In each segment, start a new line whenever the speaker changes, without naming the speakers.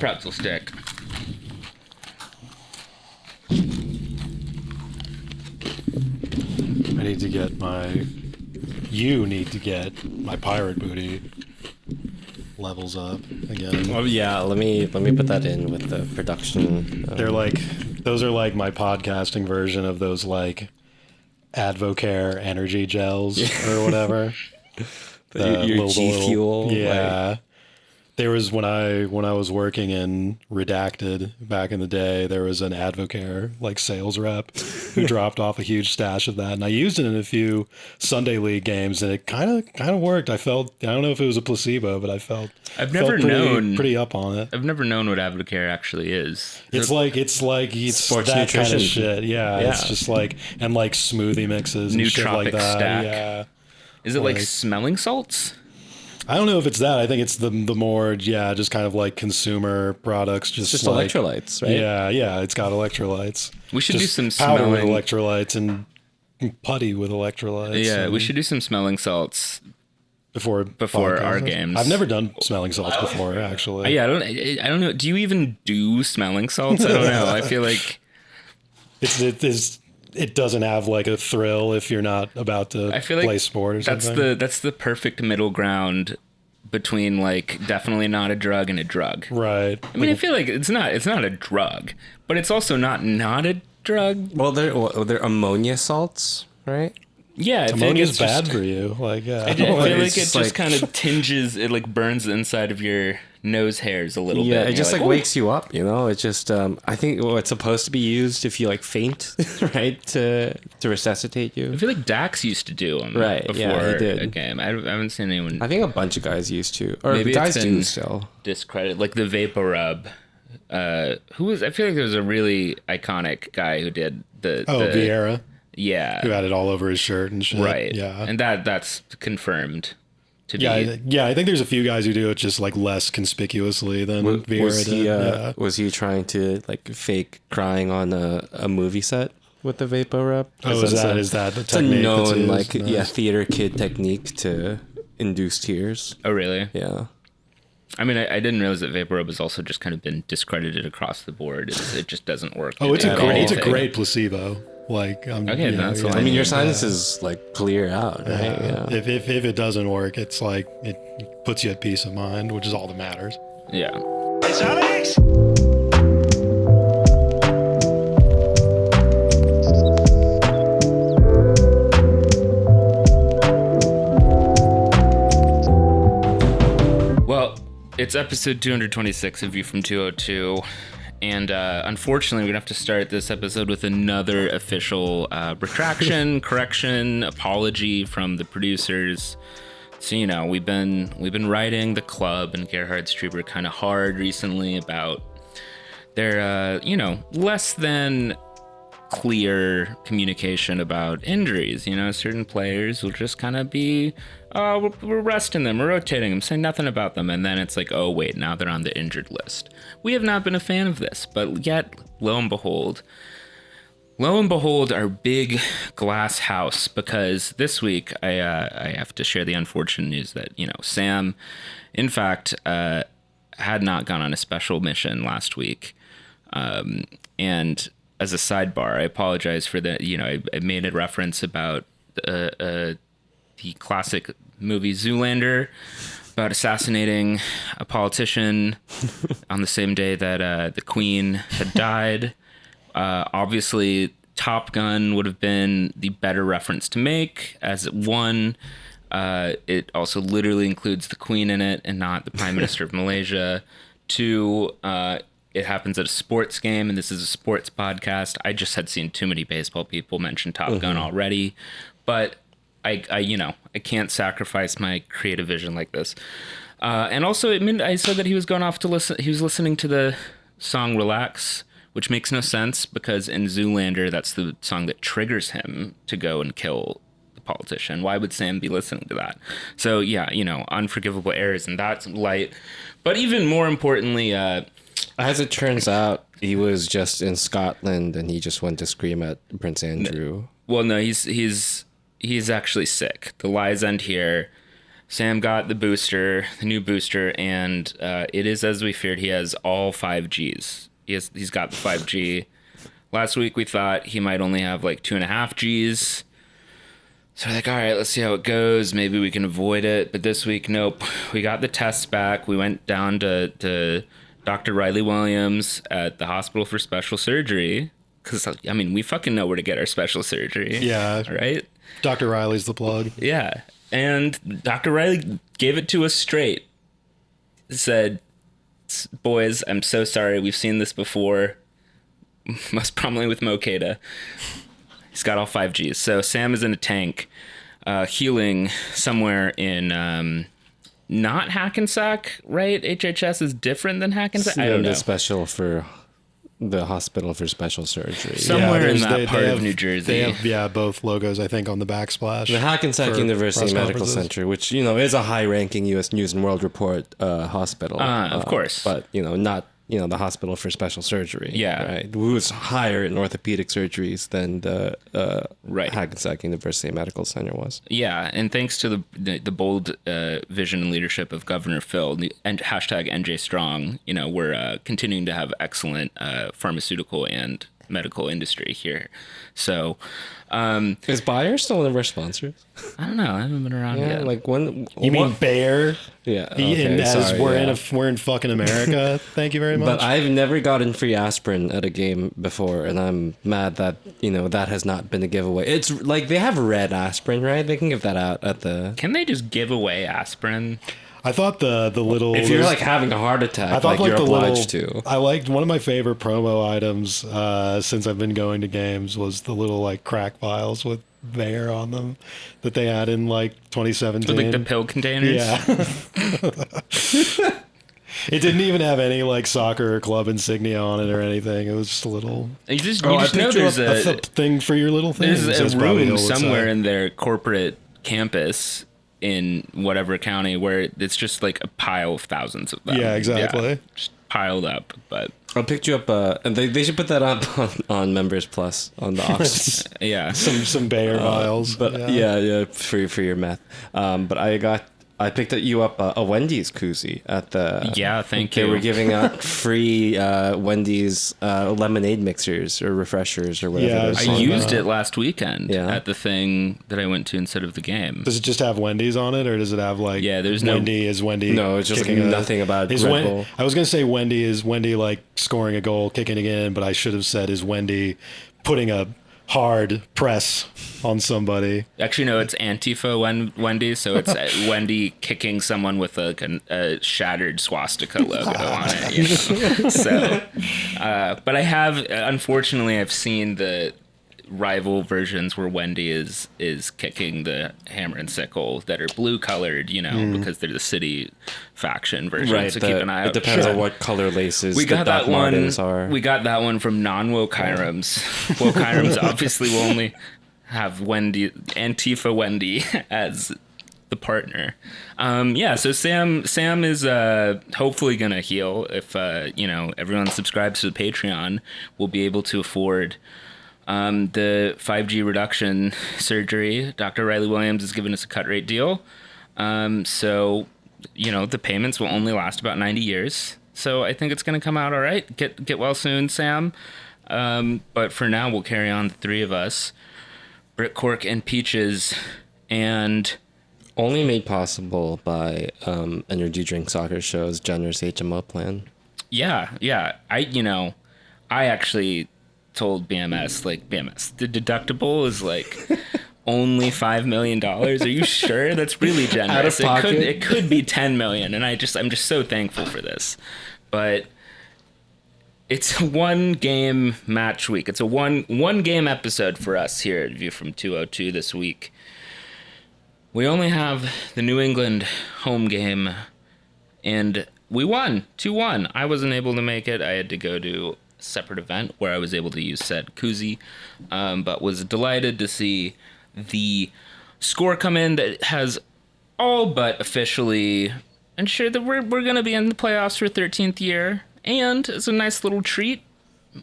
pretzel stick.
You need to get my pirate booty levels up again.
Oh yeah, let me put that in with the production.
Those are like my podcasting version of those like Advocare energy gels or whatever.
your G Fuel.
Yeah. There was when I was working in Redacted back in the day, there was an Advocare like sales rep who dropped off a huge stash of that, and I used it in a few Sunday League games, and it kind of worked. I don't know if it was a placebo, but
I've never known
pretty up on it.
I've never known what Advocare actually is.
It's
sports
that
nutrition.
kind of shit. Yeah, it's just like and like smoothie mixes and shit like that.
Stack.
Yeah.
Is it like smelling salts?
I don't know if it's that. I think it's the more, just kind of like consumer products. Just like,
electrolytes, right?
Yeah, it's got electrolytes.
We should do some
powder with
smelling
electrolytes and putty with electrolytes.
Yeah, we should do some smelling salts
before
our games.
I've never done smelling salts before, actually.
Yeah, I don't know. Do you even do smelling salts? I don't know. I feel like
it doesn't have like a thrill if you're not about to play sport or something.
That's the perfect middle ground between like definitely not a drug and a drug.
Right.
I mean, I feel like it's not a drug, but it's also not a drug.
Well, they're ammonia salts, right?
Yeah,
ammonia's bad for you. Like, yeah.
I feel like it just kind of tinges. It like burns the inside of your nose hairs a little bit.
Yeah, it just like wakes you up. It just I think it's supposed to be used if you like faint, right? To resuscitate you.
I feel like Dax used to do them before
he did.
a game. I haven't seen anyone.
I think a bunch of guys used to, or
maybe
guys do still.
Discredit like the Vapor Rub. I feel like there was a really iconic guy who did the
Vieira.
Yeah,
who had it all over his shirt and shit.
Right.
Yeah,
and that's confirmed to be.
I think there's a few guys who do it just like less conspicuously than Vieira did.
Was he trying to like fake crying on a movie set with the Vapor Rub?
Is that the technique?
It's a known theater kid technique to induce tears.
Oh really?
Yeah.
I mean, I didn't realize that Vapor Rub has also just kind of been discredited across the board. It just doesn't work.
It's a great placebo. Like,
I
mean, your sinuses like clear out, right?
Yeah. If it doesn't work, it's like it puts you at peace of mind, which is all that matters.
Yeah.
It's Alex.
Well, it's episode 226 of View from 202. And unfortunately, we're going to have to start this episode with another official retraction, correction, apology from the producers. So, we've been writing the club and Gerhard Strieber kind of hard recently about their, less than clear communication about injuries. Certain players will just kind of be, we're resting them, we're rotating them, saying nothing about them. And then it's like, oh, wait, now they're on the injured list. We have not been a fan of this, but yet, lo and behold, our big glass house, because this week I have to share the unfortunate news that, Sam, in fact, had not gone on a special mission last week. And as a sidebar, I apologize for that. I made a reference about the classic movie Zoolander about assassinating a politician on the same day that the Queen had died. Obviously, Top Gun would have been the better reference to make, as it also literally includes the Queen in it and not the Prime Minister of Malaysia. 2, it happens at a sports game, and this is a sports podcast. I just had seen too many baseball people mention Top Gun already, but I can't sacrifice my creative vision like this. And also, I said that he was going off to listen. He was listening to the song "Relax," which makes no sense because in Zoolander, that's the song that triggers him to go and kill the politician. Why would Sam be listening to that? So yeah, unforgivable errors in that light. But even more importantly,
as it turns out, he was just in Scotland and he just went to scream at Prince Andrew.
Well, no, he's actually sick. The lies end here. Sam got the new booster, and it is as we feared. He has all 5Gs. He's got the 5G. Last week we thought he might only have like 2.5 Gs. So we're like, all right, let's see how it goes. Maybe we can avoid it. But this week, nope. We got the tests back. We went down to Dr. Riley Williams at the Hospital for Special Surgery. Because, I mean, we fucking know where to get our special surgery.
Yeah.
Right?
Dr. Riley's the plug.
Yeah. And Dr. Riley gave it to us straight. Said, boys, I'm so sorry. We've seen this before. Most probably with Mokeda. He's got all 5Gs. So Sam is in a tank, healing somewhere in not Hackensack, right? HHS is different than Hackensack? I don't know.
Special for the Hospital for Special Surgery.
Somewhere in that part of New Jersey.
They have, both logos, I think, on the backsplash.
The Hackensack University Medical
conferences.
Center, which, is a high-ranking U.S. News and World Report hospital.
Of course.
But, not... the Hospital for Special Surgery.
Yeah.
Right. Who's higher in orthopedic surgeries than the Hackensack University Medical Center was.
Yeah. And thanks to the bold vision and leadership of Governor Phil and hashtag NJ Strong, we're continuing to have excellent pharmaceutical and medical industry here. So,
is Bayer still one of our sponsors?
I don't know. I haven't been around yet.
Like when
You mean Bayer?
Yeah.
We're in fucking America. Thank you very much.
But I've never gotten free aspirin at a game before, and I'm mad that that has not been a giveaway. It's like they have red aspirin, right? They can give that out at the.
Can they just give away aspirin?
I thought the little.
If you're like having a heart attack,
I thought
you're
the
obliged
little,
to.
I liked one of my favorite promo items since I've been going to games was the little like crack vials with Bayer on them that they had in like 2017.
With like the pill containers?
Yeah. It didn't even have any like soccer or club insignia on it or anything. It was just a little.
You just know there's
a thing for your little thing.
There's a room somewhere in their corporate campus in whatever county where it's just like a pile of thousands of them.
Yeah, exactly.
Yeah, just piled up. But
I picked you up, and they should put that up on Members Plus on the Ox.
Yeah,
some Bayer vials.
But yeah, for your meth. But I picked you up a Wendy's koozie at the.
Yeah, thank you.
They were giving out free Wendy's lemonade mixers or refreshers or whatever.
Yeah,
I used it last weekend
Yeah.
at the thing that I went to instead of the game.
Does it just have Wendy's on it, or does it have like?
Yeah, there's
Wendy. Is Wendy?
No, it's just
kicking
nothing about
is
Red Bull.
I was gonna say is Wendy like scoring a goal, kicking it in, but I should have said is Wendy putting a hard press on somebody.
Actually, no, it's Antifa Wendy, so it's Wendy kicking someone with a shattered swastika logo on it. So, but I have, unfortunately, I've seen the rival versions where Wendy is kicking the hammer and sickle that are blue colored, because they're the city faction version.
Right,
so keep an eye out.
It depends on what color laces
We got that one.
are.
We got that one from non-woke Hiram's. Woke Hiram's obviously will only have Antifa Wendy as the partner. So Sam is hopefully gonna heal if everyone subscribes to the Patreon. We'll be able to afford the 5G reduction surgery. Dr. Riley Williams has given us a cut rate deal. So the payments will only last about 90 years. So I think it's going to come out all right. Get well soon, Sam. But for now, we'll carry on the three of us. Brit, Cork, and Peaches. And
only made possible by Energy Drink Soccer Show's generous HMO plan.
Yeah. I actually told BMS, the deductible is only $5 million. Are you sure? That's really generous.
Out of pocket?
It could be 10 million, and I'm just so thankful for this. But it's a one game match week. It's a one game episode for us here at View from 202 this week. We only have the New England home game, and we won 2-1. I wasn't able to make it. I had to go to separate event where I was able to use said koozie, but was delighted to see the score come in that has all but officially ensured that we're going to be in the playoffs for 13th year. And it's a nice little treat.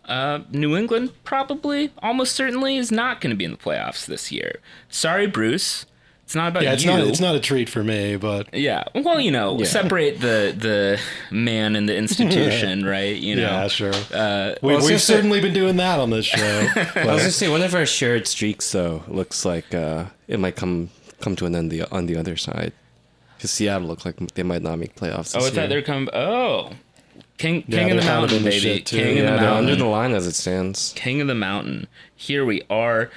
New England probably, almost certainly, is not going to be in the playoffs this year. Sorry, Bruce. It's not about
Yeah,
you.
it's not a treat for me, but
Yeah. Well, separate the man and the institution, right?
yeah, sure.
was
We've
gonna say-
certainly been doing that on this show.
I was gonna say one of our shared streaks though looks like it might come to an end on the other side. Because Seattle look like they might not make playoffs.
I
This
thought
year.
they're coming. Oh, King
Yeah,
of the
they're kind of
Mountain,
in the
baby.
shit, too.
King of
Yeah,
the
they're under
Mountain.
the line as it stands.
King of the Mountain. Here we are.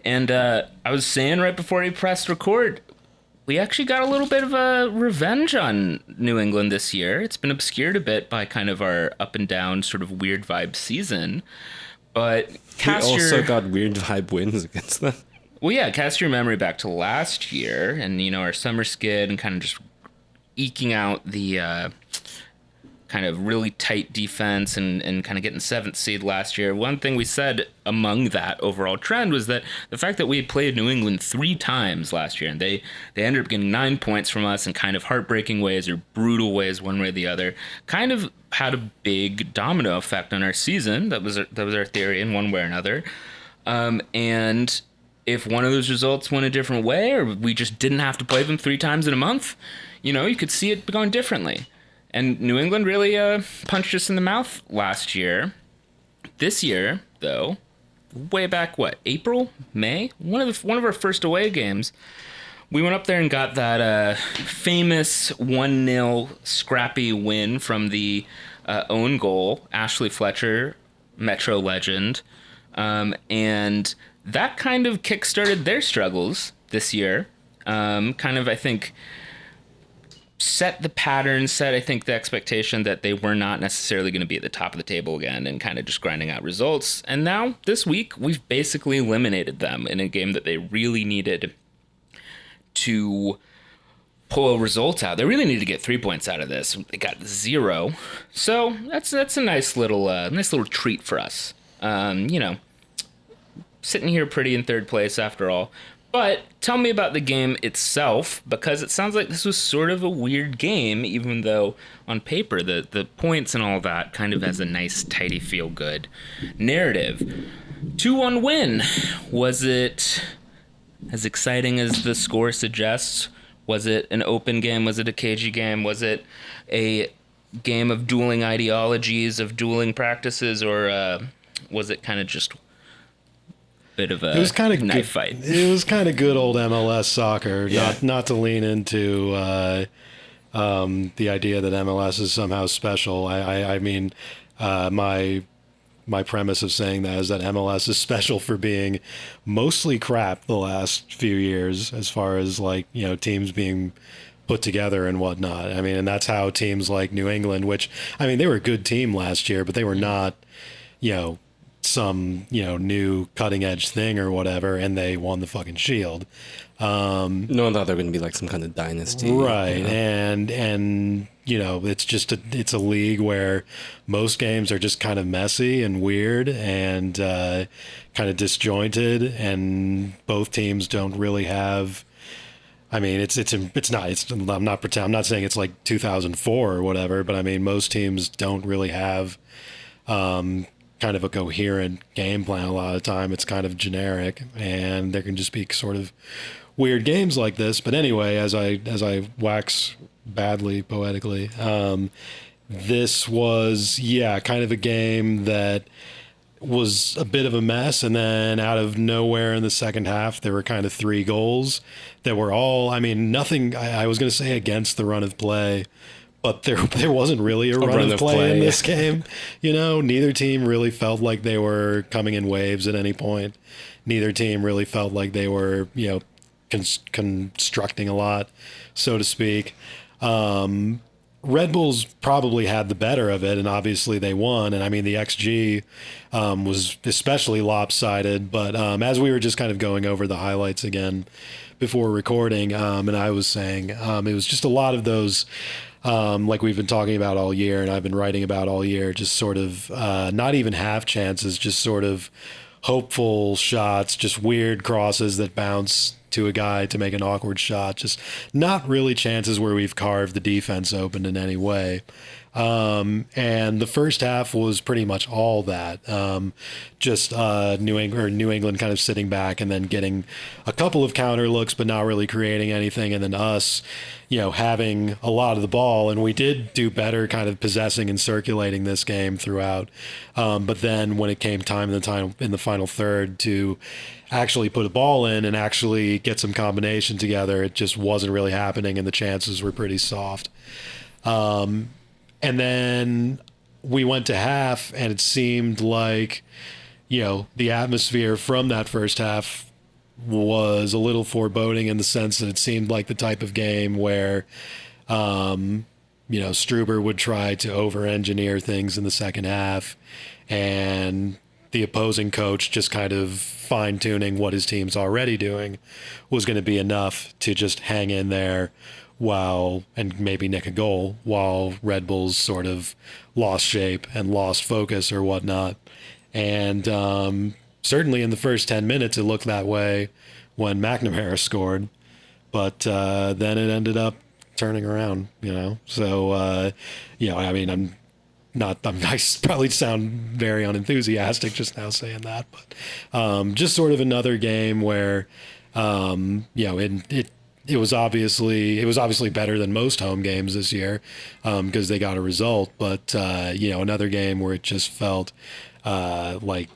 And I was saying right before we pressed record, we actually got a little bit of a revenge on New England this year. It's been obscured a bit by kind of our up and down sort of weird vibe season. But
We also got weird vibe wins against them.
Well, yeah, cast your memory back to last year and, our summer skid and kind of just eking out the kind of really tight defense and kind of getting 7th seed last year. One thing we said among that overall trend was that the fact that we had played New England 3 times last year and they ended up getting 9 points from us in kind of heartbreaking ways or brutal ways one way or the other kind of had a big domino effect on our season. That was our theory in one way or another. And if one of those results went a different way or we just didn't have to play them 3 times in a month, you could see it going differently. And New England really punched us in the mouth last year. This year, though, way back, April, May? One of our first away games, we went up there and got that famous 1-0 scrappy win from the own goal, Ashley Fletcher, Metro legend. And that kind of kickstarted their struggles this year. Kind of, I think, set the pattern, I think, the expectation that they were not necessarily going to be at the top of the table again and kind of just grinding out results. And now, this week, we've basically eliminated them in a game that they really needed to pull a result out. They really needed to get 3 points out of this. They got 0. So that's a nice little treat for us. Sitting here pretty in 3rd place after all. But tell me about the game itself, because it sounds like this was sort of a weird game, even though on paper the points and all that kind of has a nice, tidy, feel-good narrative. 2-1 win. Was it as exciting as the score suggests? Was it an open game? Was it a cagey game? Was it a game of dueling ideologies, of dueling practices, or was it kind of just bit of a knife fight?
It was kind of good old MLS soccer.
Yeah.
Not to lean into the idea that MLS is somehow special. I mean, my premise of saying that is that MLS is special for being mostly crap the last few years, as far as teams being put together and whatnot. I mean, and that's how teams like New England, which they were a good team last year, but they were not, some new cutting edge thing or whatever, and they won the fucking Shield.
No one thought they were going to be like some kind of dynasty,
right? And it's a league where most games are just kind of messy and weird and kind of disjointed, and both teams don't really have. I'm not saying it's like 2004 or whatever, but most teams don't really have kind of a coherent game plan. A lot of the time it's kind of generic, and there can just be sort of weird games like this. But anyway, as I wax badly poetically, this was kind of a game that was a bit of a mess, and then out of nowhere in the second half there were kind of 3 goals that were all nothing. I was going to say against the run of play, but there wasn't really a run of play in this game. Neither team really felt like they were coming in waves at any point. Neither team really felt like they were, constructing a lot, so to speak. Red Bulls probably had the better of it, and obviously they won. And the XG was especially lopsided. But as we were just kind of going over the highlights again before recording, and I was saying it was just a lot of those. Like we've been talking about all year, and I've been writing about all year, just sort of not even half chances, just sort of hopeful shots, just weird crosses that bounce to a guy to make an awkward shot, just not really chances where we've carved the defense open in any way. And the first half was pretty much all that. Just New England kind of sitting back and then getting a couple of counter looks, but not really creating anything. And then us, having a lot of the ball. And we did do better kind of possessing and circulating this game throughout. But then when it came time in the final third to actually put a ball in and actually get some combination together, it just wasn't really happening. And the chances were pretty soft. And then we went to half, and it seemed like, the atmosphere from that first half was a little foreboding in the sense that it seemed like the type of game where, Struber would try to over-engineer things in the second half, and the opposing coach just kind of fine-tuning what his team's already doing was going to be enough to just hang in there and maybe nick a goal while Red Bulls sort of lost shape and lost focus or whatnot. And certainly in the first 10 minutes, it looked that way when McNamara scored, but then it ended up turning around, So, I probably sound very unenthusiastic just now saying that, but just sort of another game where, it was obviously better than most home games this year because they got a result. But, another game where it just felt like,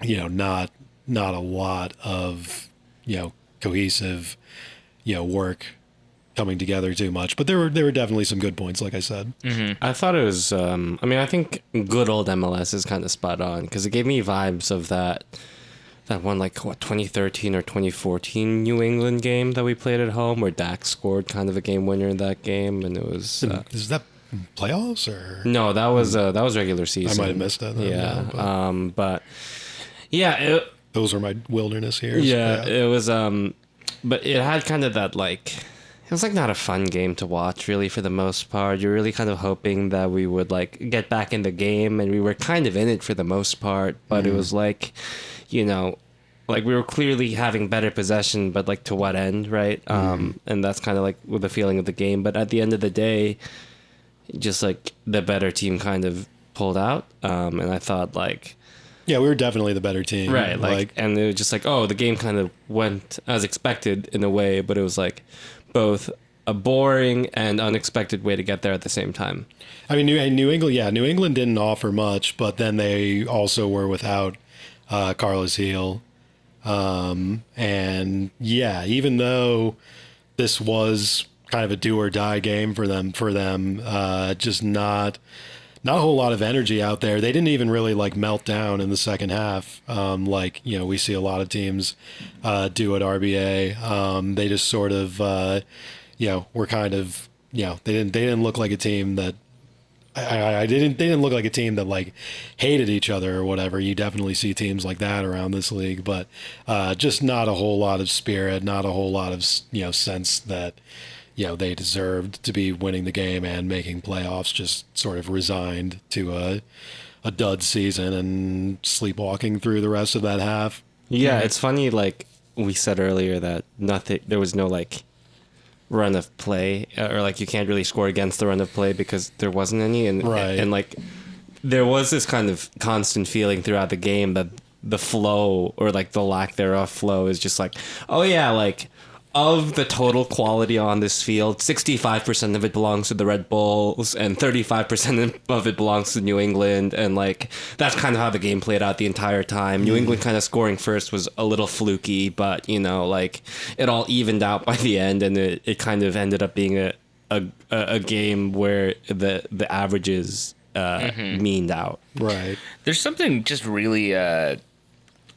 not a lot of, cohesive, work coming together too much. But there were definitely some good points, like I said.
Mm-hmm. I thought it was, I think good old MLS is kind of spot on because it gave me vibes of that one, 2013 or 2014 New England game that we played at home where Dak scored kind of a game winner in that game. And it was...
is that playoffs or...
No, that was regular season.
I might have missed that.
Yeah. But yeah.
Those were my wilderness years.
Yeah, it was... but it had kind of that, it was not a fun game to watch, really, for the most part. You're really kind of hoping that we would, get back in the game, and we were kind of in it for the most part, but it was we were clearly having better possession, but to what end, right? And that's kind of with the feeling of the game. But at the end of the day, just the better team kind of pulled out. And I thought
yeah, we were definitely the better team.
Right. And it was just the game kind of went as expected in a way, but it was both a boring and unexpected way to get there at the same time.
I mean, New England didn't offer much, but then they also were without Carlos Heel. And yeah, even though this was kind of a do or die game for them, just not a whole lot of energy out there. They didn't even really melt down in the second half. We see a lot of teams do at RBA. They just sort of, were kind of, they didn't look like a team that, they didn't look like a team that hated each other or whatever. You definitely see teams like that around this league, but just not a whole lot of spirit, not a whole lot of sense that they deserved to be winning the game and making playoffs. Just sort of resigned to a dud season and sleepwalking through the rest of that half.
Yeah, it's funny. We said earlier that there was no run of play or you can't really score against the run of play because there wasn't any, and
right.
and there was this kind of constant feeling throughout the game that the flow or the lack thereof flow is just of the total quality on this field, 65% of it belongs to the Red Bulls and 35% of it belongs to New England. And that's kind of how the game played out the entire time. New England kind of scoring first was a little fluky, but it all evened out by the end, and it kind of ended up being a game where the averages meaned out.
Right.
There's something just really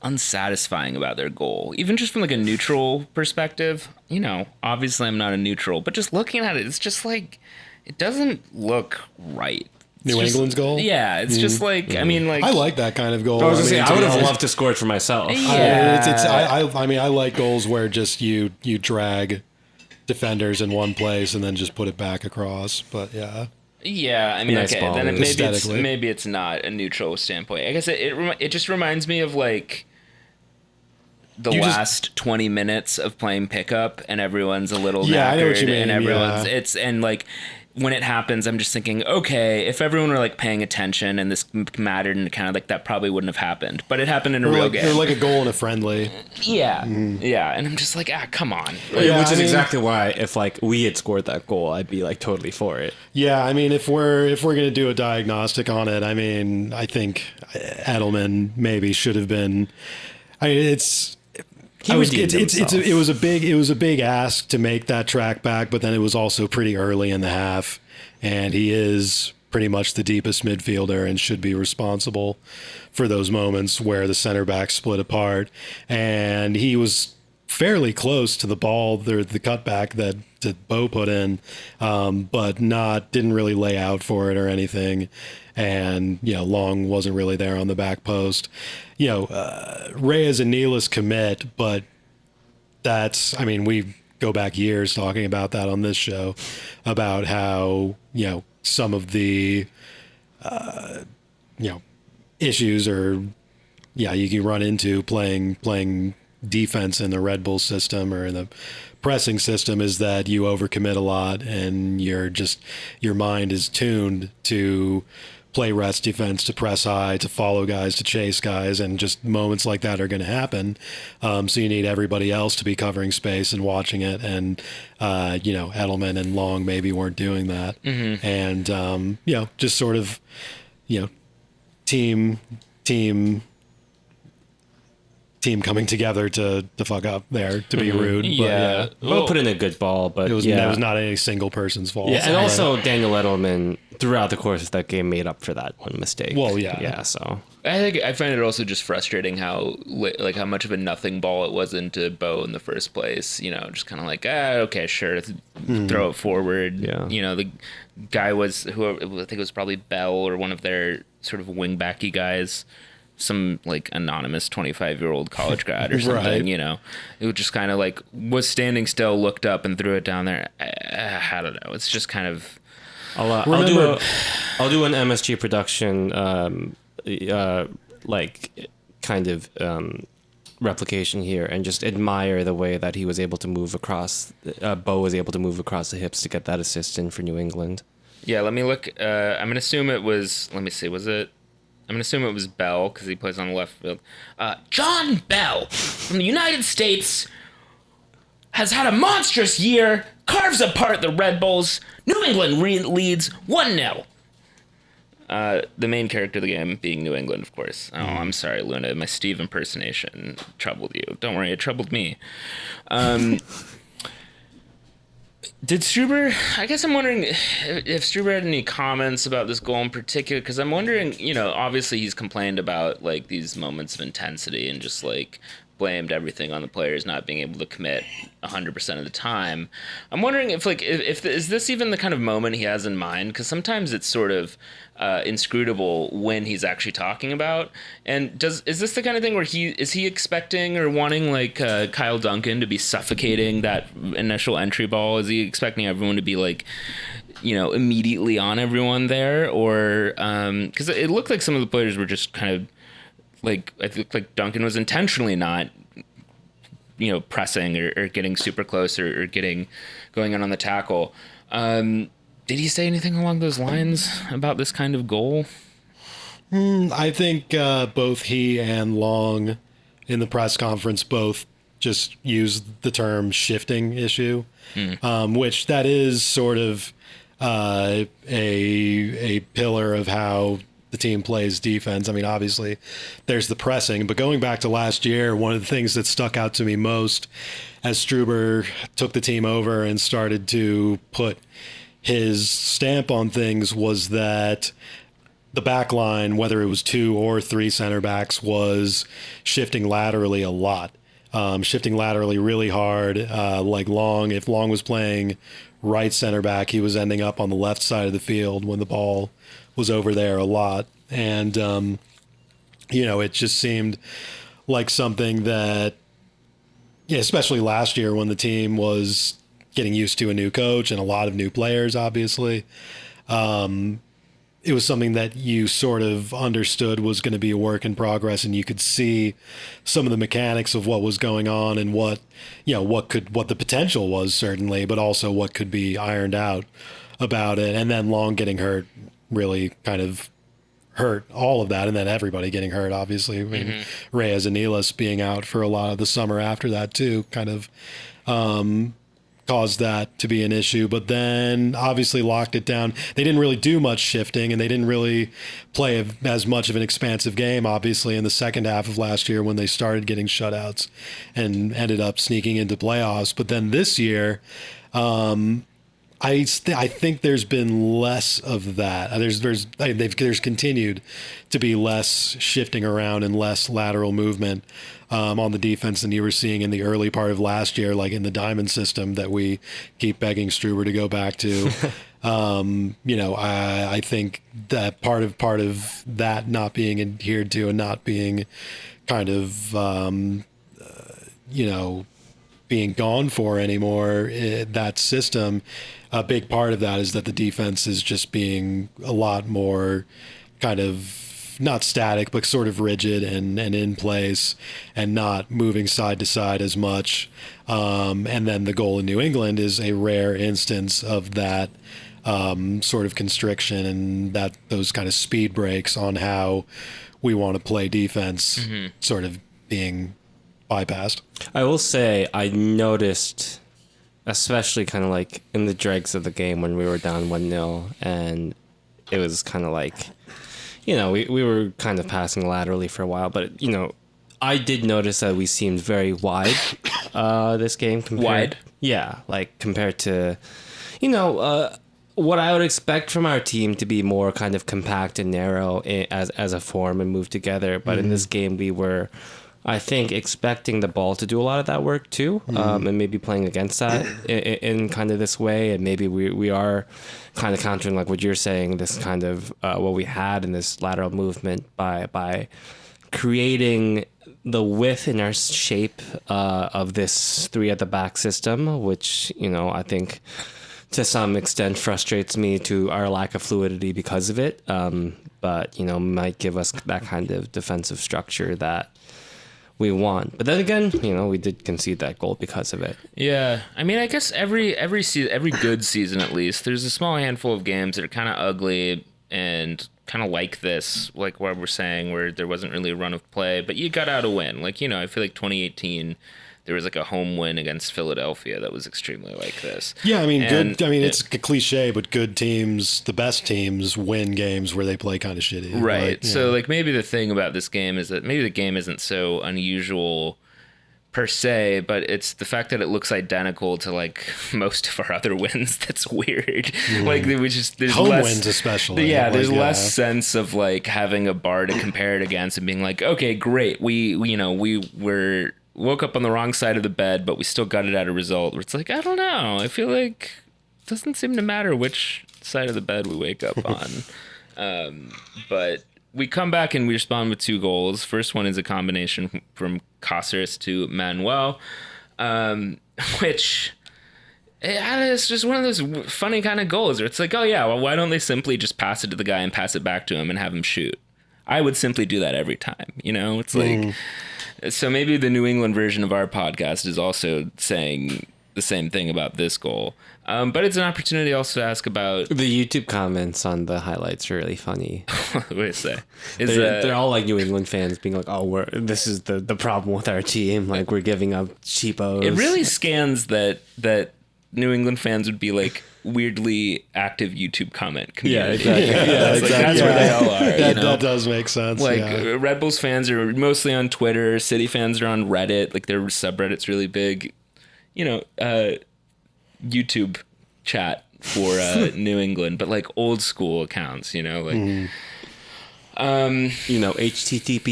unsatisfying about their goal, even just from a neutral perspective. Obviously I'm not a neutral, but just looking at it, it's just it doesn't look right.
New England's goal?
Yeah, it's just I
like that kind of goal.
I was gonna say, I would have loved to score it for myself.
Yeah.
I like goals where just you drag defenders in one place and then just put it back across. But yeah.
Yeah,
nice
okay,
ball,
then maybe it's not a neutral standpoint. I guess it just reminds me of the last 20 minutes of playing pickup, and everyone's a little knackered,
I know what you mean,
and everyone's when it happens, I'm just thinking, okay, if everyone were like paying attention and this mattered and kind of like that probably wouldn't have happened, but it happened in a real game.
Or like a goal in a friendly.
Yeah. Yeah. And I'm just like, come on.
Yeah,
Which is
I mean,
exactly why if like we had scored that goal, I'd be like totally for it.
Yeah, I mean, if we're gonna do a diagnostic on it, I mean, I think Edelman maybe should have been. I mean, it was a big ask to make that track back, but then it was also pretty early in the half, and he is pretty much the deepest midfielder and should be responsible for those moments where the center back split apart, and he was fairly close to the ball, the cutback that Bo put in, but didn't really lay out for it or anything. And, Long wasn't really there on the back post. Reyes and Nealis commit, but we go back years talking about that on this show, about how, some of the, issues you can run into playing defense in the Red Bull system or in the pressing system is that you overcommit a lot and your mind is tuned to play rest defense, to press high, to follow guys, to chase guys, and just moments like that are going to happen. So you need everybody else to be covering space and watching it, and Edelman and Long maybe weren't doing that, and just sort of team coming together to fuck up there, to be rude.
Yeah.
But
Well, put in a good ball, but
it was not any single person's fault.
Yeah, and also Daniel Edelman throughout the course of that game made up for that one mistake.
Well, yeah.
Yeah, so.
I find it also just frustrating how much of a nothing ball it was into Bo in the first place. Just kind of like, okay, sure, throw it forward.
Yeah.
The guy was I think it was probably Bell or one of their sort of wingbacky guys, some like anonymous 25-year-old college grad or something.
Right.
It was just kind of like was standing still, looked up and threw it down there. I don't know. It's just kind of.
I'll do an MSG production replication here and just admire the way that he was able to move across. Bo was able to move across the hips to get that assist in for New England.
Yeah, let me look. I'm gonna assume it was. Let me see. Was it? I'm gonna assume it was Bell because he plays on the left field. John Bell from the United States has had a monstrous year. Carves apart the Red Bulls. New England leads 1-0. The main character of the game being New England, of course. Oh, I'm sorry, Luna. My Steve impersonation troubled you. Don't worry, it troubled me. Did Struber... I guess I'm wondering if Struber had any comments about this goal in particular, because I'm wondering, obviously he's complained about, like, these moments of intensity and just, like, blamed everything on the players not being able to commit 100% of the time. I'm wondering if is this even the kind of moment he has in mind? Because sometimes it's sort of inscrutable when he's actually talking about. And is this the kind of thing where is he expecting or wanting like Kyle Duncan to be suffocating that initial entry ball? Is he expecting everyone to be like, immediately on everyone there? Or because it looked like some of the players were just kind of like, I think like Duncan was intentionally not, pressing or getting super close or going in on the tackle. Did he say anything along those lines about this kind of goal?
I think both he and Long in the press conference both just used the term shifting issue, which that is sort of a pillar of how the team plays defense. I mean, obviously there's the pressing, but going back to last year, one of the things that stuck out to me most as Struber took the team over and started to put his stamp on things was that the back line, whether it was 2 or 3 center backs, was shifting laterally a lot, shifting laterally really hard. Like Long, if Long was playing right center back, he was ending up on the left side of the field when the ball was over there a lot. And, it just seemed like something that, especially last year when the team was getting used to a new coach and a lot of new players, obviously, it was something that you sort of understood was going to be a work in progress, and you could see some of the mechanics of what was going on and what the potential was, certainly, but also what could be ironed out about it, and then Long getting hurt really kind of hurt all of that, and then everybody getting hurt, obviously. I mean, Reyes and Nealis being out for a lot of the summer after that too kind of caused that to be an issue, but then obviously locked it down. They didn't really do much shifting, and they didn't really play as much of an expansive game, obviously, in the second half of last year when they started getting shutouts and ended up sneaking into playoffs. But then this year, I think there's been less of that. There's continued to be less shifting around and less lateral movement on the defense than you were seeing in the early part of last year, like in the diamond system that we keep begging Struber to go back to. I think that part of that not being adhered to and not being kind of being gone for anymore, that system, a big part of that is that the defense is just being a lot more kind of not static, but sort of rigid and in place and not moving side to side as much. And then the goal in New England is a rare instance of that sort of constriction and that those kind of speed breaks on how we want to play defense sort of being bypassed.
I will say I noticed, especially kind of like in the dregs of the game when we were down 1-0, and it was kind of like, we were kind of passing laterally for a while, but, I did notice that we seemed very wide this game.
Wide?
Yeah, like compared to, what I would expect from our team to be more kind of compact and narrow as a form and move together. But in this game, we were, I think, expecting the ball to do a lot of that work too, and maybe playing against that in kind of this way. And maybe we are kind of countering, like what you're saying, this kind of what we had in this lateral movement by creating the width in our shape of this three at the back system, which, I think to some extent frustrates me to our lack of fluidity because of it. But, might give us that kind of defensive structure that we want. But then again, we did concede that goal because of it.
Yeah. I mean, I guess every good season, at least, there's a small handful of games that are kind of ugly and kind of like this, like what we're saying, where there wasn't really a run of play, but you got out a win. Like, I feel like 2018, there was like a home win against Philadelphia that was extremely like this.
Yeah, I mean, it's a cliche, but good teams, the best teams, win games where they play kind of shitty.
Right. So, like, maybe the thing about this game is that maybe the game isn't so unusual per se, but it's the fact that it looks identical to like most of our other wins that's weird. Like, there's
home
less
wins especially.
Yeah, there's less sense of like having a bar to compare it against and being like, okay, great, we woke up on the wrong side of the bed, but we still got it at a result. Where it's like, I don't know. I feel like it doesn't seem to matter which side of the bed we wake up on. But we come back and we respond with 2 goals. First one is a combination from Cáceres to Manuel, which it's just one of those funny kind of goals where it's like, oh yeah, well, why don't they simply just pass it to the guy and pass it back to him and have him shoot? I would simply do that every time. It's like... So maybe the New England version of our podcast is also saying the same thing about this goal. But it's an opportunity also to ask about...
The YouTube comments on the highlights are really funny.
What do I say?
They're all like New England fans being like, oh, this is the problem with our team. Like, we're giving up cheapos.
It really scans that New England fans would be like weirdly active YouTube comment community.
Yeah, exactly. Yeah,
exactly. Like, that's where they all are.
That does make sense.
Like, Red Bulls fans are mostly on Twitter. City fans are on Reddit. Like, their subreddit's really big. YouTube chat for New England, but like old school accounts.
HTTP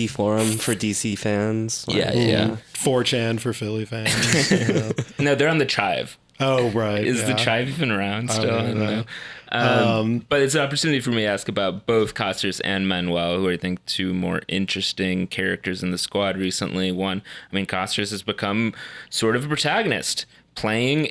forum for DC fans.
Like, yeah.
4chan for Philly fans.
No, they're on the Chive.
Oh, right.
Is the Chive even around still? I don't know. But it's an opportunity for me to ask about both Cáceres and Manuel, who I think 2 more interesting characters in the squad recently. One, Cáceres has become sort of a protagonist, playing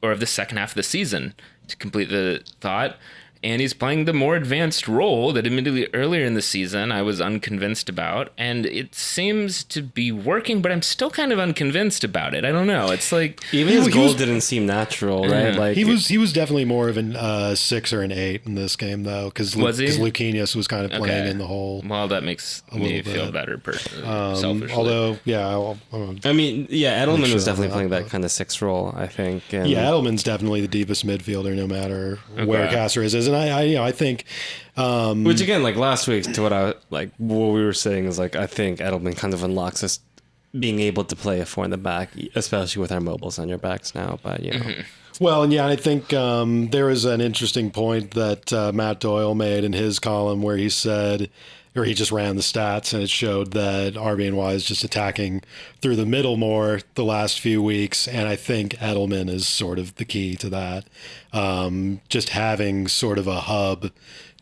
of the second half of the season, to complete the thought. and he's playing the more advanced role that admittedly earlier in the season I was unconvinced about, and it seems to be working, but I'm still kind of unconvinced about it. I don't know. It's like
even his goal didn't seem natural, right? Like
he was definitely more of an 6 or an 8 in this game though, because Luquinhas was kind of playing in the hole.
Well, that makes me feel better selfishly.
Although,
I mean, yeah, Edelman was definitely playing that kind of 6 role, I think. And
Edelman's definitely the deepest midfielder, no matter where Caceres is, and I think.
Which again, like last week, to what we were saying is like I think Edelman kind of unlocks us being able to play a 4 in the back, especially with our mobile center backs now. But you know.
Mm-hmm.
Well, and I think there was an interesting point that Matt Doyle made in his column where he said, or he just ran the stats, and it showed that RBNY is just attacking through the middle more the last few weeks, and I think Edelman is sort of the key to that. Just having sort of a hub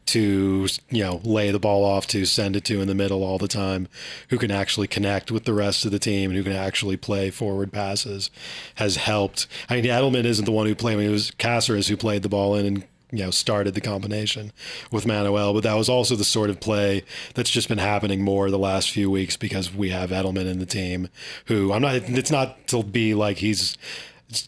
to lay the ball off to, send it to in the middle all the time, who can actually connect with the rest of the team and who can actually play forward passes, has helped. I mean, Edelman isn't the one who played. I mean, it was Caceres who played the ball in and started the combination with Manuel, but that was also the sort of play that's just been happening more the last few weeks because we have Edelman in the team, who it's not to be like he's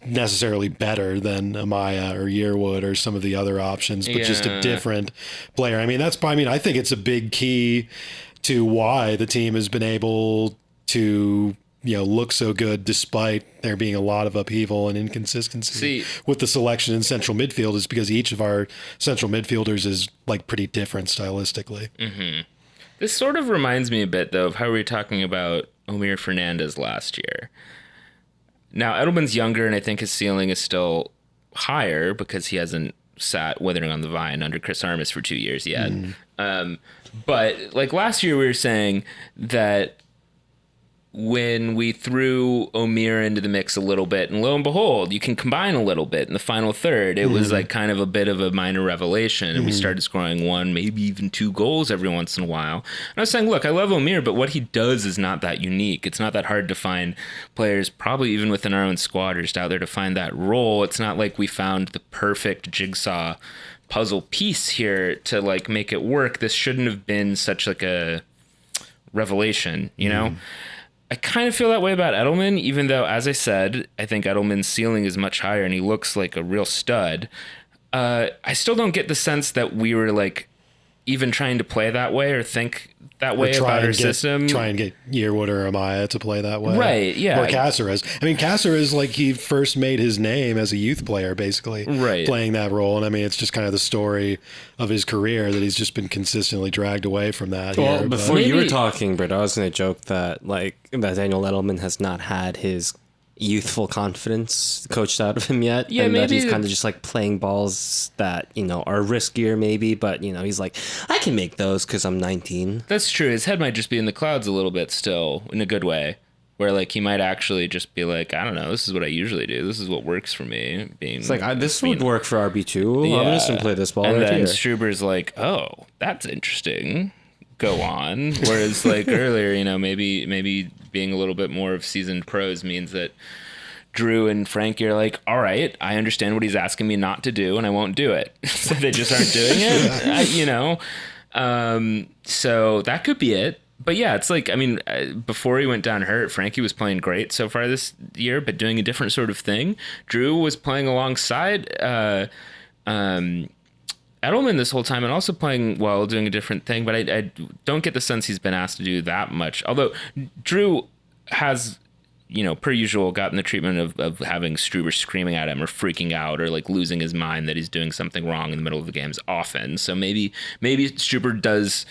necessarily better than Amaya or Yearwood or some of the other options, but just a different player. I mean, I think it's a big key to why the team has been able to look so good despite there being a lot of upheaval and inconsistency with the selection in central midfield, is because each of our central midfielders is like pretty different stylistically.
Mm-hmm. This sort of reminds me a bit though of how we were talking about Omir Fernandez last year. Now Edelman's younger, and I think his ceiling is still higher because he hasn't sat withering on the vine under Chris Armas for 2 years yet. But like last year we were saying that when we threw Omir into the mix a little bit, and lo and behold, you can combine a little bit in the final third. It was like kind of a bit of a minor revelation, and we started scoring 1, maybe even 2 goals every once in a while. And I was saying, look, I love Omir, but what he does is not that unique. It's not that hard to find players, probably even within our own squad, are just out there to find that role. It's not like we found the perfect jigsaw puzzle piece here to like make it work. This shouldn't have been such like a revelation, you know? I kind of feel that way about Edelman, even though, as I said, I think Edelman's ceiling is much higher and he looks like a real stud. I still don't get the sense that we were like even trying to play that way or think that way about our system.
Try and get Yearwood or Amaya to play that way.
Right, yeah.
Or Caceres. I mean, Caceres, like, he first made his name as a youth player, basically, playing that role. And I mean, it's just kind of the story of his career that he's just been consistently dragged away from that.
Well,
here,
before you were talking, Brit, I was going to joke that, like, that Daniel Edelman has not had his youthful confidence coached out of him yet.
Yeah,
and
maybe
that he's kind of just like playing balls that, are riskier maybe, but he's like, I can make those because I'm 19.
That's true. His head might just be in the clouds a little bit still, in a good way, where like he might actually just be like, I don't know, this is what I usually do. This is what works for me.
It's like, this would work for RB2. I'm just going to play this ball
and
right
then
here.
Struber's like, oh, that's interesting. Go on. Whereas like earlier, maybe being a little bit more of seasoned pros means that Drew and Frankie are like, all right, I understand what he's asking me not to do and I won't do it. So they just aren't doing it, so that could be it. But yeah, it's like, I mean, before he went down hurt, Frankie was playing great so far this year, but doing a different sort of thing. Drew was playing alongside Edelman this whole time and also playing well, doing a different thing. But I don't get the sense he's been asked to do that much. Although Drew has, per usual, gotten the treatment of having Struber screaming at him or freaking out or like losing his mind that he's doing something wrong in the middle of the games often. So maybe Struber does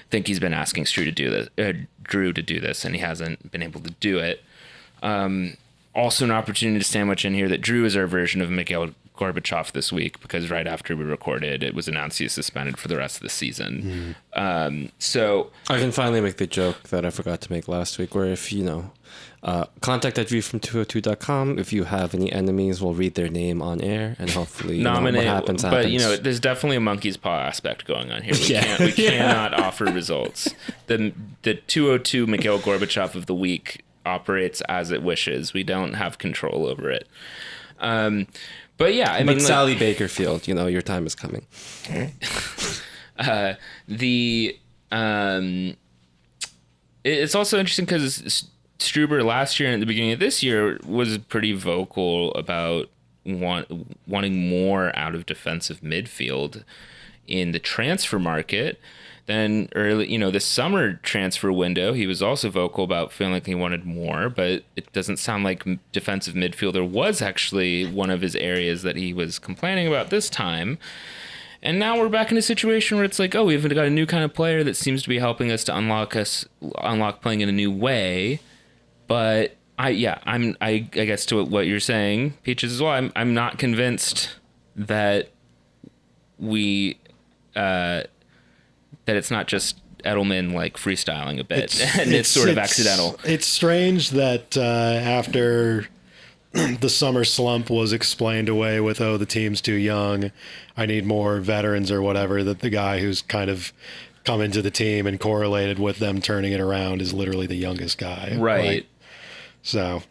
think he's been asking Drew to do this, and he hasn't been able to do it. Also, an opportunity to sandwich in here that Drew is our version of Mikhail Gorbachev this week, because right after we recorded, it was announced he's suspended for the rest of the season. So
I can finally make the joke that I forgot to make last week, where if contact at viewfrom202.com. If you have any enemies, we'll read their name on air and hopefully
nominate.
What happens.
But there's definitely a monkey's paw aspect going on here. We cannot offer results. The 202 Mikhail Gorbachev of the week operates as it wishes. We don't have control over it. But yeah, I
But
mean, like,
Sally Bakerfield, your time is coming.
the it's also interesting because Struber last year and at the beginning of this year was pretty vocal about wanting more out of defensive midfield in the transfer market. Then early, this summer transfer window, he was also vocal about feeling like he wanted more, but it doesn't sound like defensive midfielder was actually one of his areas that he was complaining about this time. And now we're back in a situation where it's like, oh, we've got a new kind of player that seems to be helping us to unlock playing in a new way. But I guess to what you're saying, Peaches, as well. I'm not convinced that that it's not just Edelman like freestyling a bit, and it's sort of accidental.
It's strange that after the summer slump was explained away with, oh, the team's too young, I need more veterans or whatever, that the guy who's kind of come into the team and correlated with them turning it around is literally the youngest guy.
Right.
So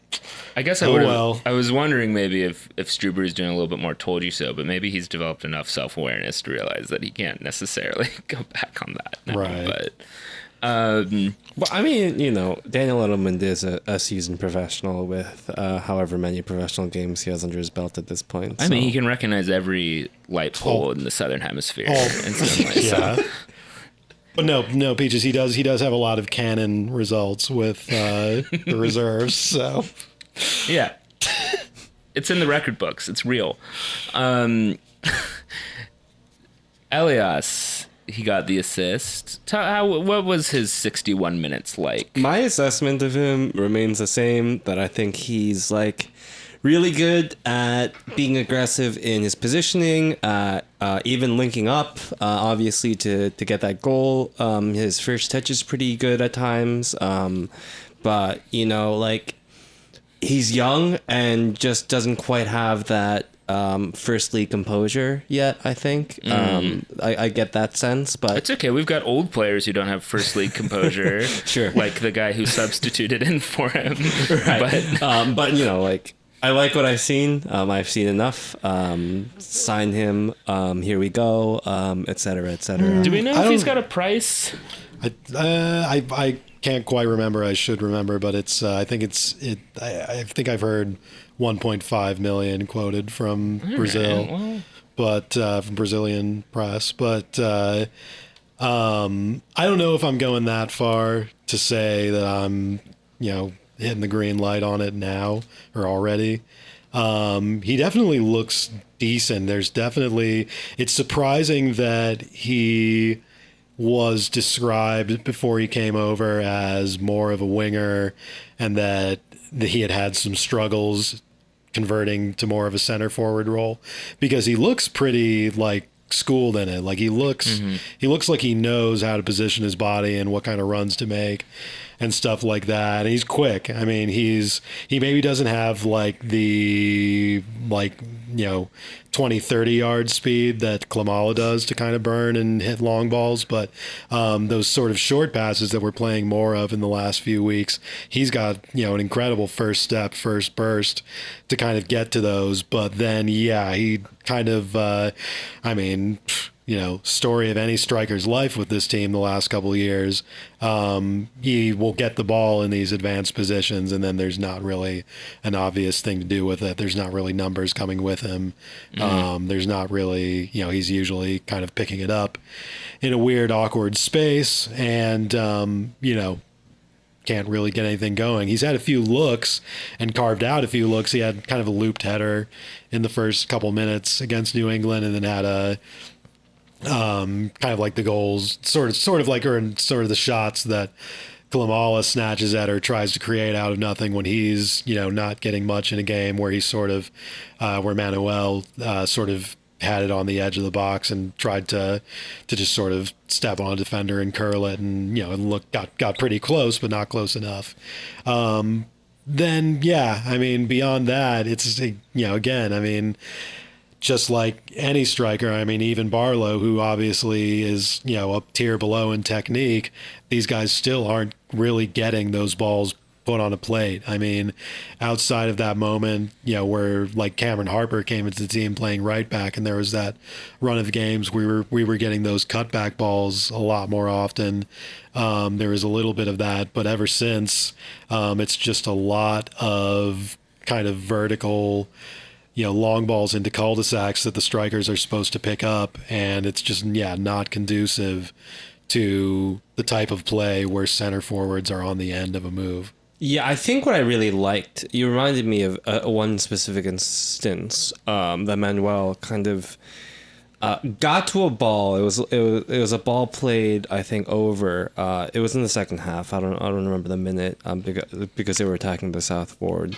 I guess I was wondering maybe if Struber is doing a little bit more told you so, but maybe he's developed enough self-awareness to realize that he can't necessarily go back on that now.
Right.
But
well, I mean, Daniel Edelman is a seasoned professional with however many professional games he has under his belt at this point.
I mean, he can recognize every light pole in the southern hemisphere. Instantly,
yeah.
So.
But no, Peaches, he does have a lot of canon results with the reserves. So
yeah, it's in the record books. It's real. Elias, he got the assist. What was his 61 minutes like?
My assessment of him remains the same, that I think he's really good at being aggressive in his positioning, even linking up, obviously to get that goal. His first touch is pretty good at times, but he's young and just doesn't quite have that first league composure yet, I think. I get that sense, but
it's okay. We've got old players who don't have first league composure.
Sure.
Like the guy who substituted in for him.
Right. But I like what I've seen. I've seen enough. Sign him. Here we go. Et cetera, et cetera.
Do we know if he's got a price?
I can't quite remember. I should remember, but it's. I think I've heard 1.5 million quoted from Brazil,
well.
but from Brazilian press. But I don't know if I'm going that far to say that I'm hitting the green light on it now or already. He definitely looks decent. It's surprising that he was described before he came over as more of a winger, and that he had some struggles converting to more of a center forward role, because he looks pretty schooled in it. He looks like he knows how to position his body and what kind of runs to make and stuff like that. And he's quick. I mean, he maybe doesn't have the 20, 30 yard speed that Klimala does to kind of burn and hit long balls, but those sort of short passes that we're playing more of in the last few weeks, he's got an incredible first step, first burst to kind of get to those. But then he kind of story of any striker's life with this team the last couple of years. He will get the ball in these advanced positions, and then there's not really an obvious thing to do with it. There's not really numbers coming with him. There's not really, he's usually kind of picking it up in a weird, awkward space, and, can't really get anything going. He's had a few looks and carved out a few looks. He had kind of a looped header in the first couple minutes against New England, and then had a kind of like the goals, sort of the shots that Klimala snatches at or tries to create out of nothing when he's not getting much in a game, where he's sort of where Manuel sort of had it on the edge of the box and tried to just sort of step on a defender and curl it, and got pretty close, but not close enough. Then beyond that, it's again, just like any striker, even Barlow, who obviously is, a tier below in technique, these guys still aren't really getting those balls put on a plate. I mean, outside of that moment, where like Cameron Harper came into the team playing right back, and there was that run of games we were getting those cutback balls a lot more often. There was a little bit of that, but ever since, it's just a lot of kind of vertical, long balls into cul-de-sacs that the strikers are supposed to pick up, and it's just not conducive to the type of play where center forwards are on the end of a move.
Yeah, I think what I really liked, you reminded me of one specific instance that Manuel kind of got to a ball. It was a ball played, I think, over. It was in the second half. I don't remember the minute because they were attacking the south forward,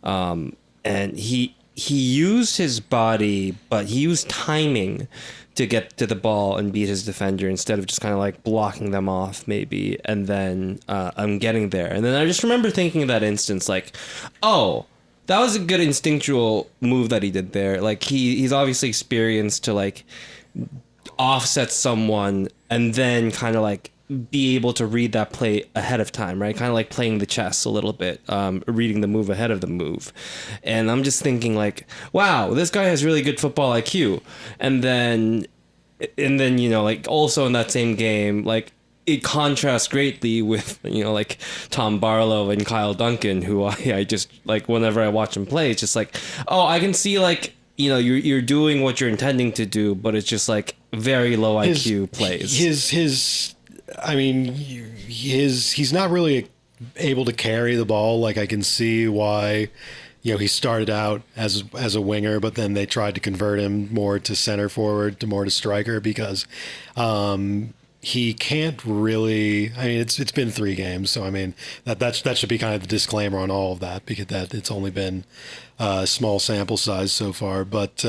and he used his body, but he used timing to get to the ball and beat his defender instead of just kind of like blocking them off maybe, and then I'm getting there. And then I just remember thinking in that instance, like, oh, that was a good instinctual move that he did there. Like he's obviously experienced to like offset someone and then kind of like be able to read that play ahead of time, right? Kind of like playing the chess a little bit, reading the move ahead of the move. And I'm just thinking like, wow, this guy has really good football IQ. And then, like also in that same game, like it contrasts greatly with, like Tom Barlow and Kyle Duncan, who I just like, whenever I watch him play, it's just like, oh, I can see like, you're doing what you're intending to do, but it's just like very low IQ plays.
He's not really able to carry the ball. Like I can see why, he started out as a winger, but then they tried to convert him more to center forward, more to striker, because he can't really. I mean, it's been 3 games, so I mean that should be kind of the disclaimer on all of that, because that it's only been a small sample size so far, but.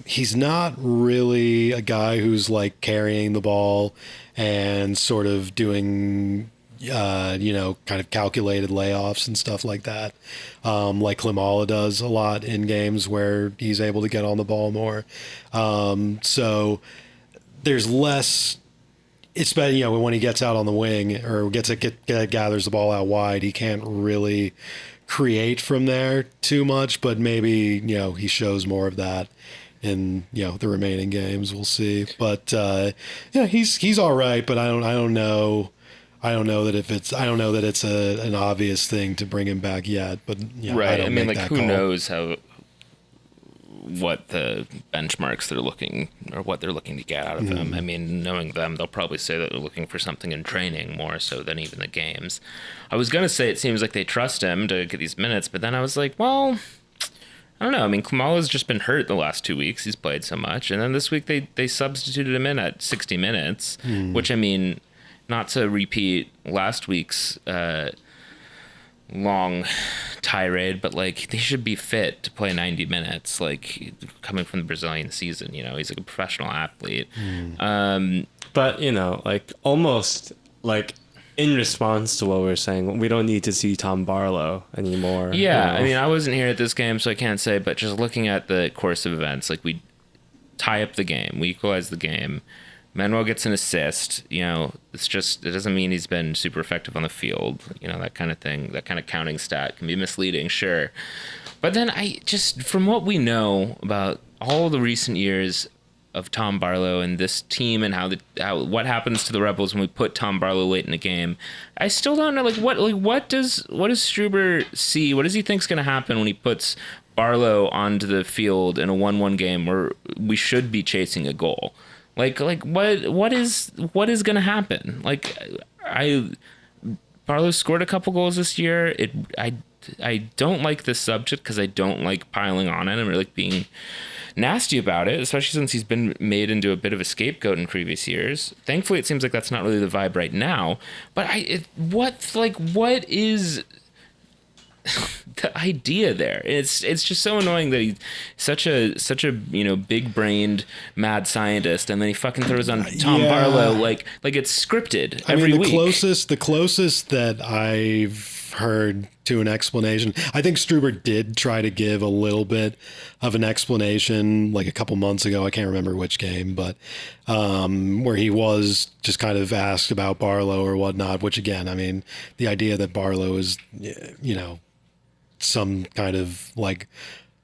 He's not really a guy who's like carrying the ball and sort of doing, kind of calculated layoffs and stuff like that. Like Klimala does a lot in games where he's able to get on the ball more. So there's less. It's been, when he gets out on the wing or gathers the ball out wide, he can't really create from there too much, but maybe he shows more of that in the remaining games. We'll see, but he's all right, but I don't know that it's an obvious thing to bring him back yet, but
right. I mean, like, who knows what the benchmarks they're looking, or what they're looking to get out of them. I mean, knowing them, they'll probably say that they're looking for something in training more so than even the games. I was going to say it seems like they trust him to get these minutes, but then I was like, well, I don't know. I mean, Klimala's just been hurt the last 2 weeks. He's played so much. And then this week they substituted him in at 60 minutes, which, I mean, not to repeat last week's long tirade, but like they should be fit to play 90 minutes, like coming from the Brazilian season. He's like a professional athlete.
But like almost like in response to what we're saying, we don't need to see Tom Barlow anymore.
Yeah, I mean, I wasn't here at this game, so I can't say, but just looking at the course of events, like we tie up the game, we equalize the game, Manuel gets an assist. It doesn't mean he's been super effective on the field. That kind of thing, that kind of counting stat can be misleading, sure. But then from what we know about all the recent years of Tom Barlow and this team and what happens to the Rebels when we put Tom Barlow late in the game, I still don't know. What does Struber see? What does he think's going to happen when he puts Barlow onto the field in a 1-1 game where we should be chasing a goal? Like what is going to happen? Like Barlow scored a couple goals this year. I don't like this subject because I don't like piling on it and really being nasty about it, especially since he's been made into a bit of a scapegoat in previous years. Thankfully, it seems like that's not really the vibe right now. But what is the idea there? It's just so annoying that he's such a big-brained mad scientist, and then he fucking throws on Tom Barlow like it's scripted every week.
The closest that I've heard to an explanation. I think Struber did try to give a little bit of an explanation like a couple months ago. I can't remember which game, but where he was just kind of asked about Barlow or whatnot, which again, I mean, the idea that Barlow is, you know, some kind of like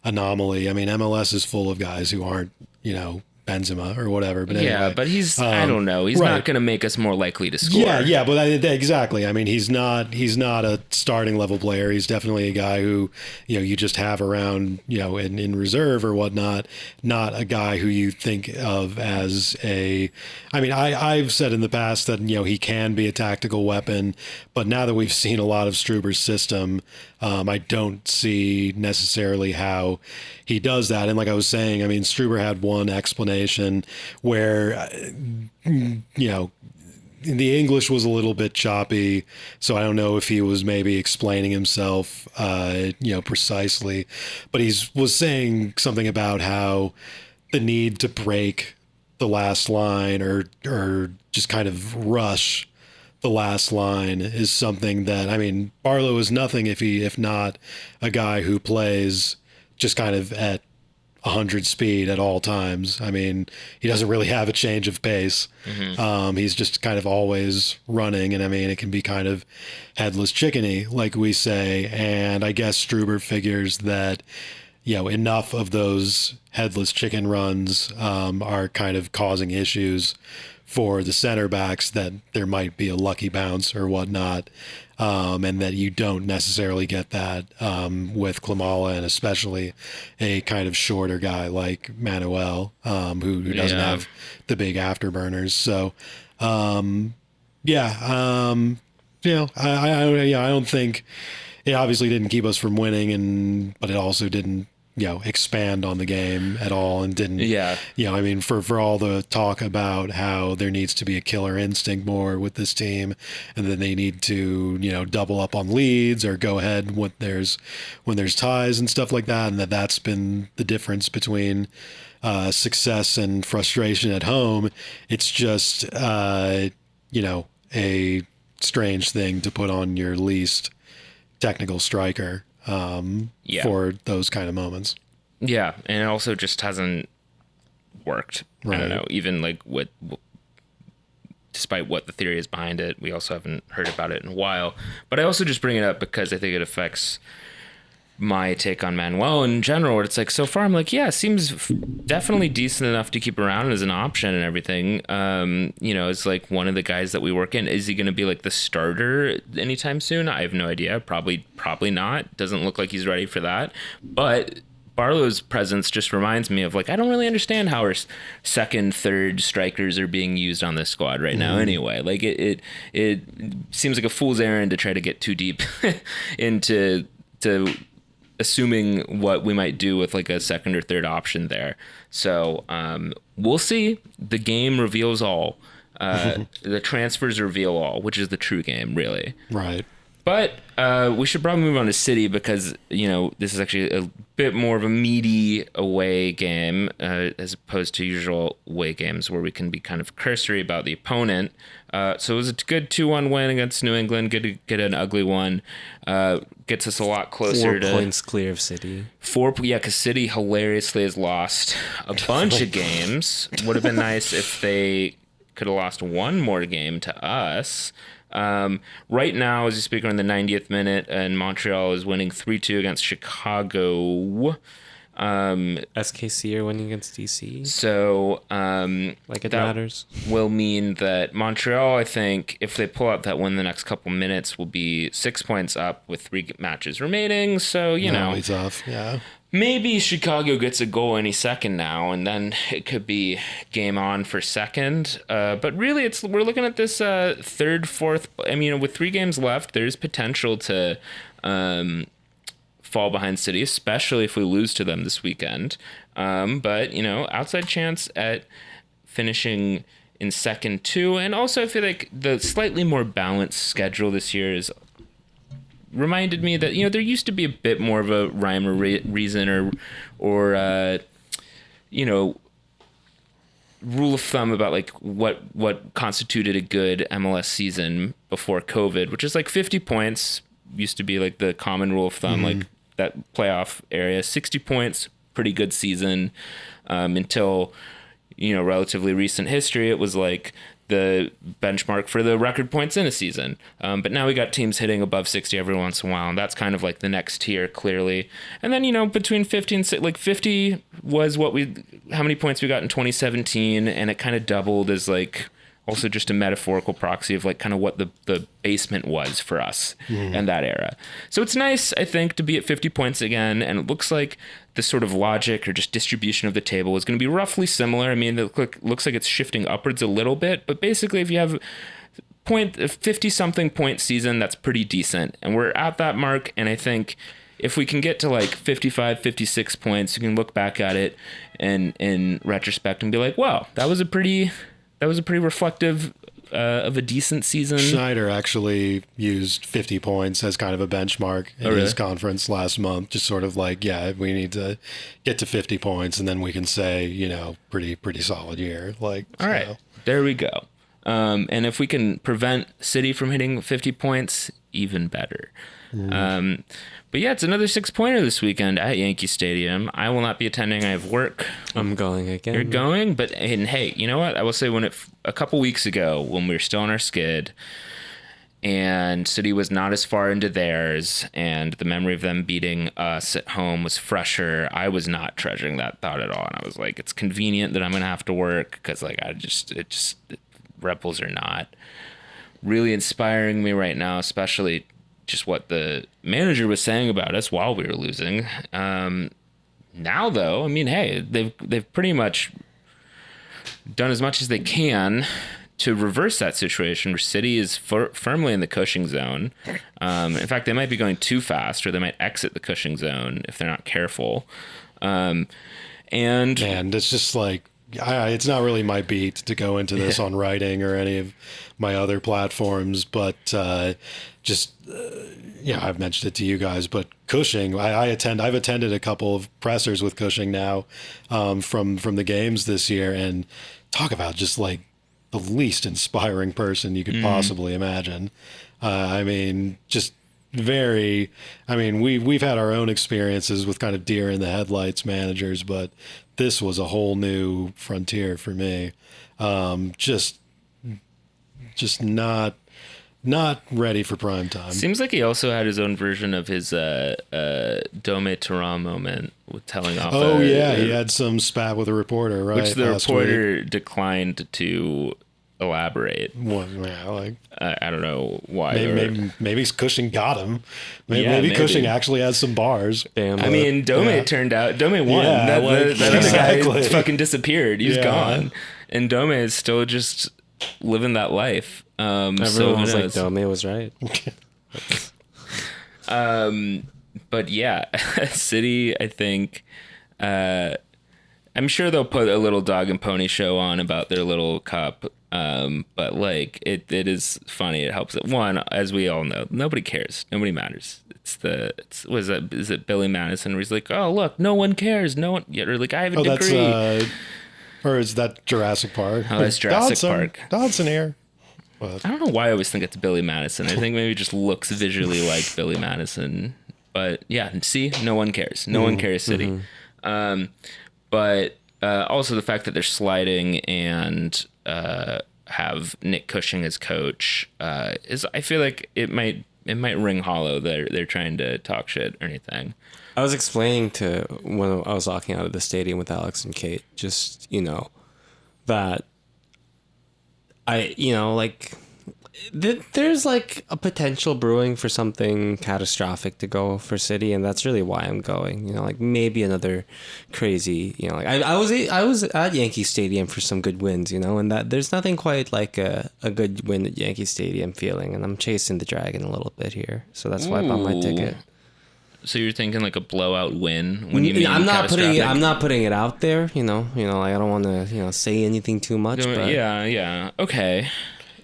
anomaly. I mean, MLS is full of guys who aren't, you know, Benzema or whatever. But anyway,
yeah, but he's I don't know. He's not going to make us more likely to score.
Yeah, but exactly. I mean, he's not a starting level player. He's definitely a guy who, you know, you just have around, you know, in reserve or whatnot. Not a guy who you think of as a. I mean, I've said in the past that, you know, he can be a tactical weapon, but now that we've seen a lot of Struber's system, I don't see necessarily how he does that. And like I was saying, I mean, Struber had one explanation where, you know, the English was a little bit choppy, so I don't know if he was maybe explaining himself, you know, precisely, but he was saying something about how the need to break the last line or just kind of rush the last line is something that, I mean, Barlow is nothing if not a guy who plays just kind of at 100 speed at all times. I mean, he doesn't really have a change of pace. Mm-hmm. He's just kind of always running, and I mean, it can be kind of headless chickeny, like we say. And I guess Struber figures that, you know, enough of those headless chicken runs are kind of causing issues for the center backs that there might be a lucky bounce or whatnot, and that you don't necessarily get that with Klimala, and especially a kind of shorter guy like Manuel, who doesn't have the big afterburners. So, you know, I don't think it obviously didn't keep us from winning, but it also didn't, you know, expand on the game at all, and didn't, you know, I mean, for all the talk about how there needs to be a killer instinct more with this team, and then they need to, you know, double up on leads or go ahead when there's ties and stuff like that, and that's been the difference between success and frustration at home. It's just, you know, a strange thing to put on your least technical striker for those kind of moments.
Yeah, and it also just hasn't worked. Right. I don't know, even like despite what the theory is behind it, we also haven't heard about it in a while. But I also just bring it up because I think it affects my take on Manuel in general, where it's like, so far I'm like, yeah, seems definitely decent enough to keep around as an option and everything. You know, it's like one of the guys that we work in. Is he going to be like the starter anytime soon? I have no idea. Probably not. Doesn't look like he's ready for that. But Barlow's presence just reminds me of, like, I don't really understand how our second, third strikers are being used on this squad right now anyway. Like, it seems like a fool's errand to try to get too deep into assuming what we might do with like a second or third option there. So we'll see. The game reveals all. The transfers reveal all, which is the true game, really.
Right.
But we should probably move on to City because, you know, this is actually a bit more of a meaty away game as opposed to usual away games where we can be kind of cursory about the opponent. So it was a good 2-1 win against New England. Good to get an ugly one. Gets us a lot closer
4 points clear of City.
Because City hilariously has lost a bunch of games. Would have been nice if they could have lost one more game to us. Right now, as you speak, we're in the 90th minute, and Montreal is winning 3-2 against Chicago.
SKC are winning against DC.
So,
like it matters.
Will mean that Montreal, I think, if they pull out that win the next couple minutes, will be 6 points up with 3 matches remaining. So, you know,
it's off. Yeah.
Maybe Chicago gets a goal any second now, and then it could be game on for second. But really, we're looking at this third, fourth. I mean, with 3 games left, there's potential to fall behind City, especially if we lose to them this weekend. But, you know, outside chance at finishing in second too. And also I feel like the slightly more balanced schedule this year is reminded me that, you know, there used to be a bit more of a rhyme or reason or you know, rule of thumb about like what constituted a good MLS season before COVID, which is like 50 points used to be like the common rule of thumb, like that playoff area. 60 points, pretty good season, until, relatively recent history. It was like the benchmark for the record points in a season. But now we got teams hitting above 60 every once in a while, and that's kind of like the next tier, clearly. And then, between 50 and 50 was how many points we got in 2017, and it kind of doubled as like also just a metaphorical proxy of like kind of what the basement was for us in that era. So it's nice, I think, to be at 50 points again, and it looks like the sort of logic or just distribution of the table is going to be roughly similar. I mean, it looks like it's shifting upwards a little bit, but basically if you have 50-something point season, that's pretty decent. And we're at that mark, and I think if we can get to like 55, 56 points, you can look back at it and in retrospect and be like, wow, that was a pretty reflective of a decent season.
Schneider actually used 50 points as kind of a benchmark in his conference last month. Just sort of like, yeah, we need to get to 50 points, and then we can say, pretty solid year. Like,
all right, there we go. And if we can prevent City from hitting 50 points, even better. But yeah, it's another 6-pointer this weekend at Yankee Stadium. I will not be attending. I have work.
I'm going again.
You're going? And hey, you know what? I will say a couple weeks ago when we were still on our skid and City was not as far into theirs and the memory of them beating us at home was fresher, I was not treasuring that thought at all. And I was like, it's convenient that I'm going to have to work because like Red Bulls are not really inspiring me right now, especially just what the manager was saying about us while we were losing. Now, though, I mean, hey, they've pretty much done as much as they can to reverse that situation where City is firmly in the Cushing zone. In fact, they might be going too fast, or they might exit the Cushing zone if they're not careful. And
it's just like, it's not really my beat to go into this on writing or any of my other platforms, but I've mentioned it to you guys, but Cushing, I've attended a couple of pressers with Cushing now, from the games this year, and talk about just like the least inspiring person you could possibly imagine. We've had our own experiences with kind of deer in the headlights managers, but this was a whole new frontier for me. Just not ready for prime time.
Seems like he also had his own version of his Dome Tehran moment with telling off.
Oh, he had some spat with a reporter, right?
Which the reporter declined to elaborate.
Well, yeah,
I don't know why.
Maybe Cushing got him. Maybe Cushing actually has some bars.
Damn,
I mean, Dome won.
Yeah,
that
exactly.
guy fucking disappeared. He's gone, and Dome is still just living that life.
Everyone was like, Dome was right.
But yeah, City, I think, I'm sure they'll put a little dog and pony show on about their little cup. But like it is funny. It helps. One, as we all know, nobody cares. Nobody matters. Is it Billy Madison where he's like, oh look, no one cares. No one. Or like I have a degree.
Or is that Jurassic Park?
Oh, that's Jurassic Park.
Dodson here. But
I don't know why I always think it's Billy Madison. I think maybe it just looks visually like Billy Madison. But yeah, see, no one cares. No one cares, City. But also the fact that they're sliding and have Nick Cushing as coach I feel like it might ring hollow. They're trying to talk shit or anything.
I was explaining to when I was walking out of the stadium with Alex and Kate, just, that there's like a potential brewing for something catastrophic to go for City, and that's really why I'm going. Like maybe another crazy. I was at Yankee Stadium for some good wins. And that there's nothing quite like a good win at Yankee Stadium feeling, and I'm chasing the dragon a little bit here, so that's why I bought my ticket.
So you're thinking like a blowout win when you mean
I'm not putting it out there. I don't want to say anything too much. But
Yeah. Okay.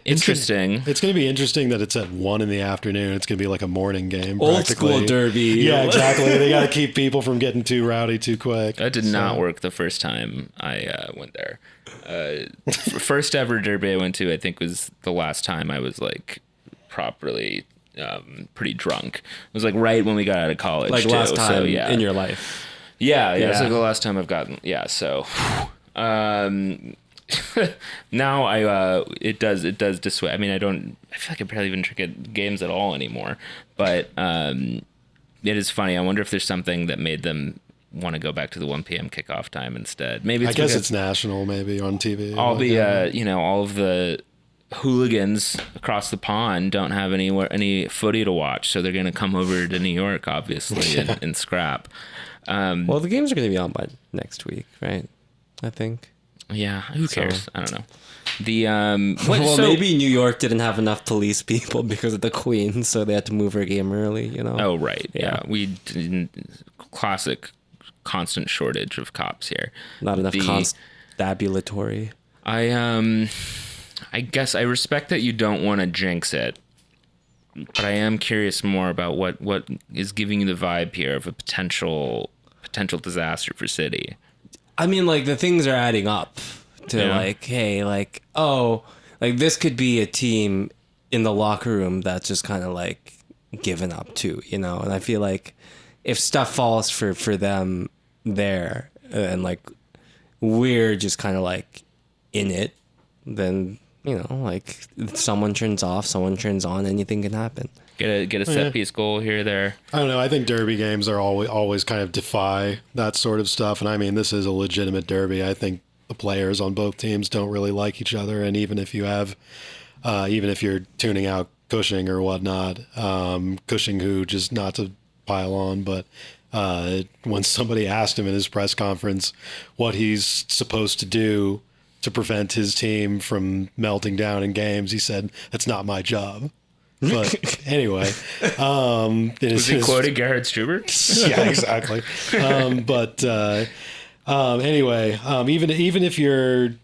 Interesting.
It's going to be interesting that it's at 1 PM. It's going to be like a morning game.
Old school derby.
Yeah, exactly. They got to keep people from getting too rowdy too quick.
That did not work the first time I went there. First ever derby I went to, I think, was the last time I was like properly pretty drunk. It was like right when we got out of college,
Like
too.
last time
So, yeah.
in your life.
Yeah.
Yeah.
It's like the last time I've gotten. Yeah. So now it does dissuade. I mean, I feel like I barely even drink at games at all anymore. But it is funny. I wonder if there's something that made them want to go back to the 1 p.m. kickoff time instead. Maybe
I guess it's national, maybe on TV.
all all of the hooligans across the pond don't have any footy to watch, so they're going to come over to New York, obviously, and scrap.
Well, the games are going to be on by next week, right? I think.
Yeah, who cares? I don't know. The
maybe New York didn't have enough police people because of the Queen, so they had to move her game early. You know.
Oh right, yeah. We didn't. Classic, constant shortage of cops here.
Not enough constabulatory.
I guess I respect that you don't want to jinx it, but I am curious more about what is giving you the vibe here of a potential disaster for City.
I mean, like, the things are adding up to like, hey, like, oh, like this could be a team in the locker room that's just kind of like given up too, you know? And I feel like if stuff falls for them there and like we're just kind of like in it, then, you know, like someone turns off, someone turns on, anything can happen.
Get a set piece goal here or there.
I don't know. I think derby games are always kind of defy that sort of stuff. And I mean, this is a legitimate derby. I think the players on both teams don't really like each other. And even if you're tuning out Cushing or whatnot, Cushing, who, just not to pile on, but when somebody asked him in his press conference what he's supposed to do to prevent his team from melting down in games, he said, "That's not my job." But anyway,
was he quoting Gerhard Struber?
Yeah, exactly. Anyway, even if you're,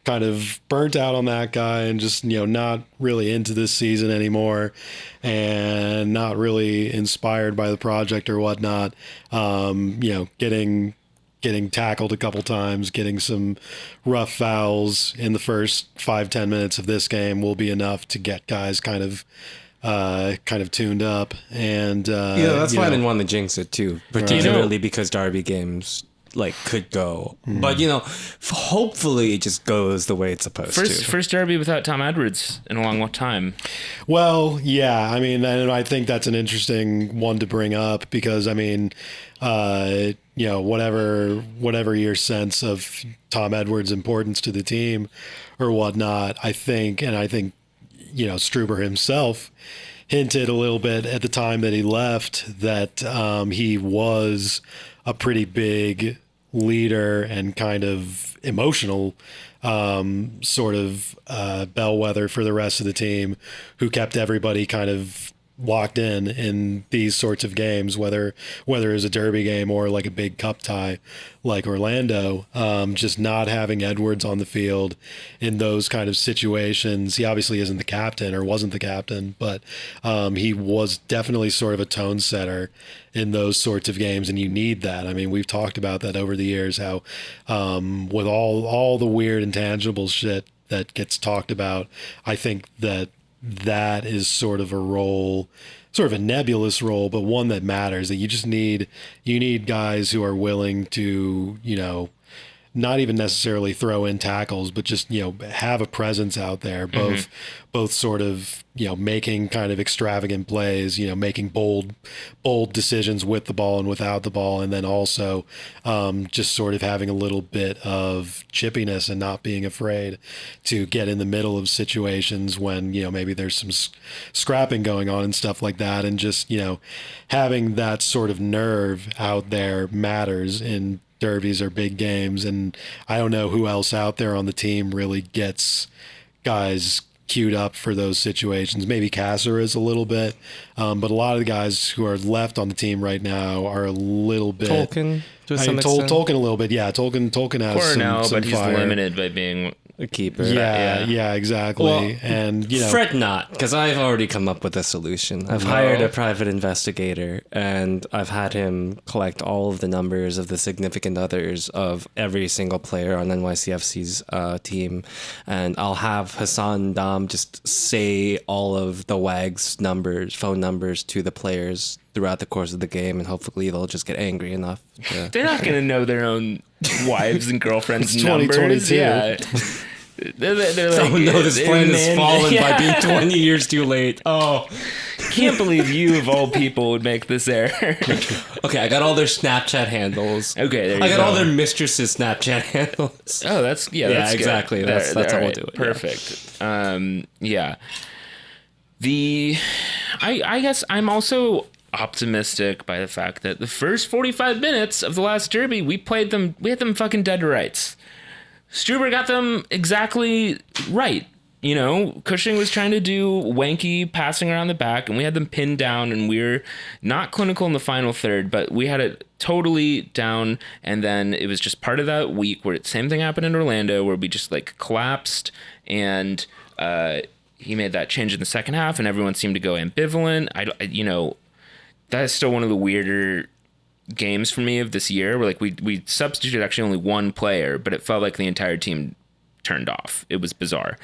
kind of burnt out on that guy and just, not really into this season anymore and not really inspired by the project or whatnot, getting tackled a couple times, getting some rough fouls in the first 5-10 minutes of this game will be enough to get guys kind of tuned up. And
that's why I didn't want to jinx it too, particularly because derby games like could go, but hopefully it just goes the way it's supposed to.
First derby without Tom Edwards in a long time.
Well, yeah, I mean, and I think that's an interesting one to bring up because I mean, whatever your sense of Tom Edwards' importance to the team or whatnot, I think Struber himself hinted a little bit at the time that he left that he was a pretty big leader and kind of emotional sort of bellwether for the rest of the team, who kept everybody kind of locked in these sorts of games, whether it was a derby game or like a big cup tie like Orlando. Just not having Edwards on the field in those kind of situations. He obviously isn't the captain or wasn't the captain, but he was definitely sort of a tone setter in those sorts of games, and you need that. I mean, we've talked about that over the years, how with all the weird intangible shit that gets talked about, I think that is sort of a role, sort of a nebulous role, but one that matters, that you need guys who are willing to, not even necessarily throw in tackles, but just, have a presence out there, both sort of, making kind of extravagant plays, making bold decisions with the ball and without the ball. And then also just sort of having a little bit of chippiness and not being afraid to get in the middle of situations when, maybe there's some scrapping going on and stuff like that. And just, having that sort of nerve out there matters in derbies or big games. And I don't know who else out there on the team really gets guys queued up for those situations. Maybe Kasser is a little bit, but a lot of the guys who are left on the team right now are a little bit
Tolkien to some extent.
Tolkien a little bit, yeah. Tolkien has
Or no,
some
but he's
fire.
limited by being
keeper.
Yeah, exactly.
Well,
and
fret not, because I've already come up with a solution. I've hired a private investigator, and I've had him collect all of the numbers of the significant others of every single player on NYCFC's team, and I'll have Hassan Dam just say all of the WAG's phone numbers to the players throughout the course of the game, and hopefully they'll just get angry enough.
They're not going to know their own wives and girlfriends'
It's
numbers.
2022.
Yeah. They're like,
Oh no, this plan has fallen by being
Yeah.
20 years too late. Oh.
Can't believe you, of all people, would make this error.
Okay, I got all their Snapchat handles.
Okay, there you
I got
go.
all their mistresses' Snapchat handles.
Oh, that's
Yeah,
that's
exactly.
Good.
That's how we'll
right.
do it, yeah.
Perfect. Yeah. I guess I'm also optimistic by the fact that the first 45 minutes of the last derby, we had them fucking dead to rights. Struber got them exactly right. Cushing was trying to do wanky passing around the back, and we had them pinned down, and we were not clinical in the final third, but we had it totally down. And then it was just part of that week where the same thing happened in Orlando, where we just collapsed, and he made that change in the second half, and everyone seemed to go ambivalent. That is still one of the weirder games for me of this year, where we substituted actually only one player, but it felt like the entire team turned off. It was bizarre.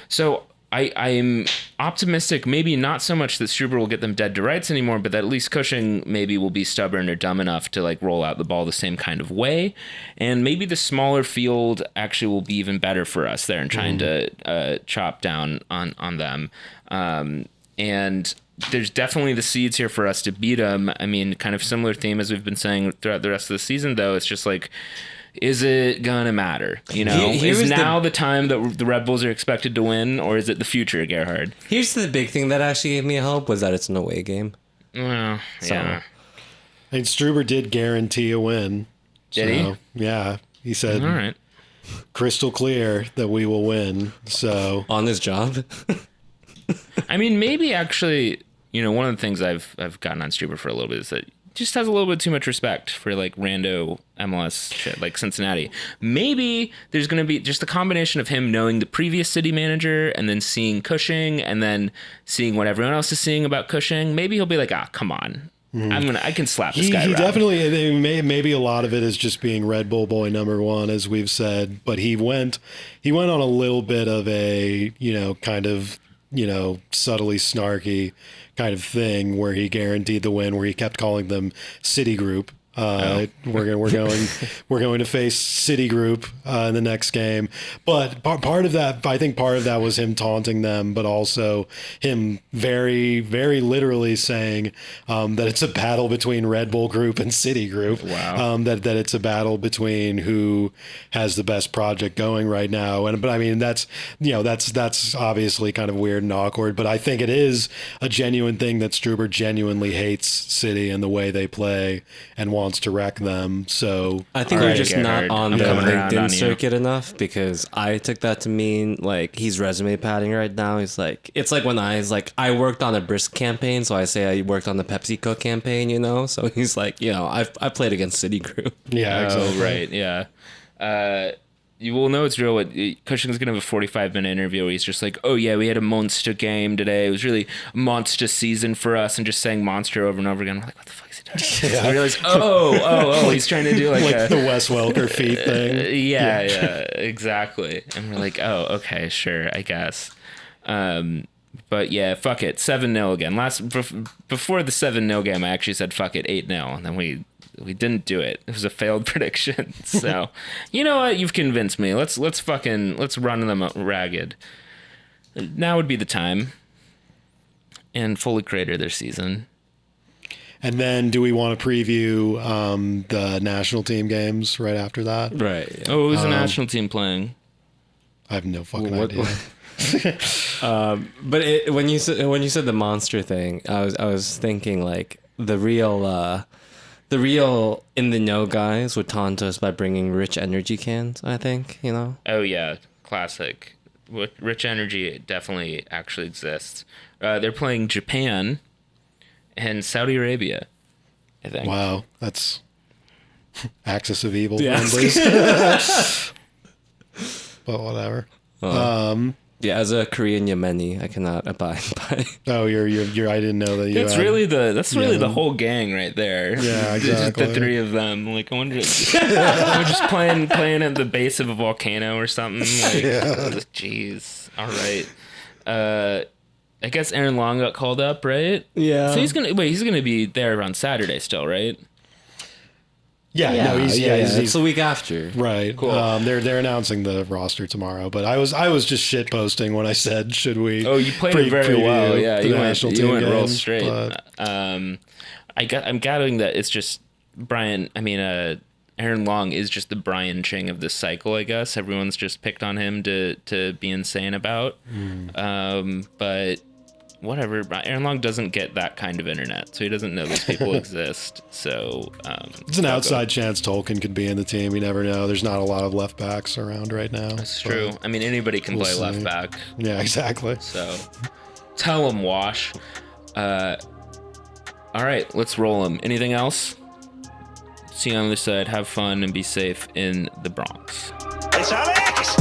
So I'm optimistic, maybe not so much that Struber will get them dead to rights anymore, but that at least Cushing maybe will be stubborn or dumb enough to roll out the ball the same kind of way. And maybe the smaller field actually will be even better for us there in trying to chop down on them. And there's definitely the seeds here for us to beat them. I mean, kind of similar theme as we've been saying throughout the rest of the season, though. It's just is it gonna matter? Is now the time that the Red Bulls are expected to win, or is it the future, Gerhard?
Here's the big thing that actually gave me hope was that it's an away game.
Well, yeah.
And Struber did guarantee a win.
Did he?
Yeah. He said
All right.
crystal clear that we will win. So
On this job.
I mean, maybe actually, one of the things I've gotten on Struber for a little bit is that he just has a little bit too much respect for rando MLS shit like Cincinnati. Maybe there's going to be just the combination of him knowing the previous city manager and then seeing Cushing and then seeing what everyone else is seeing about Cushing. Maybe he'll be like, come on. I can slap this guy
he
around.
definitely, maybe a lot of it is just being Red Bull boy number one, as we've said, but he went on a little bit of a, kind of, subtly snarky kind of thing where he guaranteed the win, where he kept calling them Citigroup. We're going to face Citigroup in the next game. But part of that, I think part of that was him taunting them, but also him very, very literally saying that it's a battle between Red Bull Group and Citigroup.
Wow.
That it's a battle between who has the best project going right now. But I mean, that's obviously kind of weird and awkward, but I think it is a genuine thing that Struber genuinely hates City and the way they play and wants to wreck them. So
I think
All
we're
right,
just
Gerhard,
not on
I'm
the
coming around on
LinkedIn
you.
circuit enough, because I took that to mean he's resume padding right now. He's it's like when I worked on a Brisk campaign, so I say I worked on the PepsiCo campaign, So he's I played against Citigroup.
yeah, exactly.
Oh, right. Yeah. You will know it's real. Cushing's going to have a 45-minute interview where he's just like, oh, yeah, we had a monster game today. It was really a monster season for us, and just saying monster over and over again. I'm like, what the fuck is he doing?
Yeah.
I realize, he's trying to do
Like the Wes Welker feet thing.
yeah, exactly. And we're like, oh, okay, sure, I guess. But yeah, fuck it, 7-0 again. Before the 7-0 game, I actually said fuck it, 8-0, and then we didn't do it. It was a failed prediction. So, you know what? You've convinced me. Let's run them ragged. Now would be the time. And fully crater their season.
And then do we want to preview the national team games right after that?
Right. Yeah.
Oh, who's the national team playing?
I have no fucking
What-
idea.
But when you said the monster thing, I was thinking the real in the know guys would taunt us by bringing rich energy cans. I think
Oh yeah, classic. Rich Energy definitely actually exists. They're playing Japan and Saudi Arabia, I think.
Wow, that's Axis of Evil
Yeah.
friendlies. but whatever.
Yeah, as a Korean Yemeni, I cannot abide by.
Oh, you're. I didn't know that you.
That's
had,
really the whole gang right there.
Yeah,
It's just
exactly.
the three of them. Like, I wonder, we're just playing at the base of a volcano or something. Like, jeez. All right. I guess Aaron Long got called up, right?
Yeah.
So he's gonna be there on Saturday still, right?
Yeah, no, he's
it's the week after.
right.
Cool.
They're announcing the roster tomorrow, but I was just shit posting when I said, should we?
Oh, you played it very
preview
well. Yeah,
the
you
national
went
team
real
games,
straight.
but-
I'm gathering that it's just Aaron Long is just the Brian Ching of this cycle, I guess. Everyone's just picked on him to be insane about. But whatever. Aaron Long doesn't get that kind of internet, so he doesn't know these people exist. So
It's an outside chance Tolkien could be in the team. You never know. There's not a lot of left backs around right now.
It's true. I mean, anybody can play left back.
Yeah, exactly.
So tell him, Wash. All right, let's roll him. Anything else? See you on the other side. Have fun and be safe in the Bronx.
It's Alex!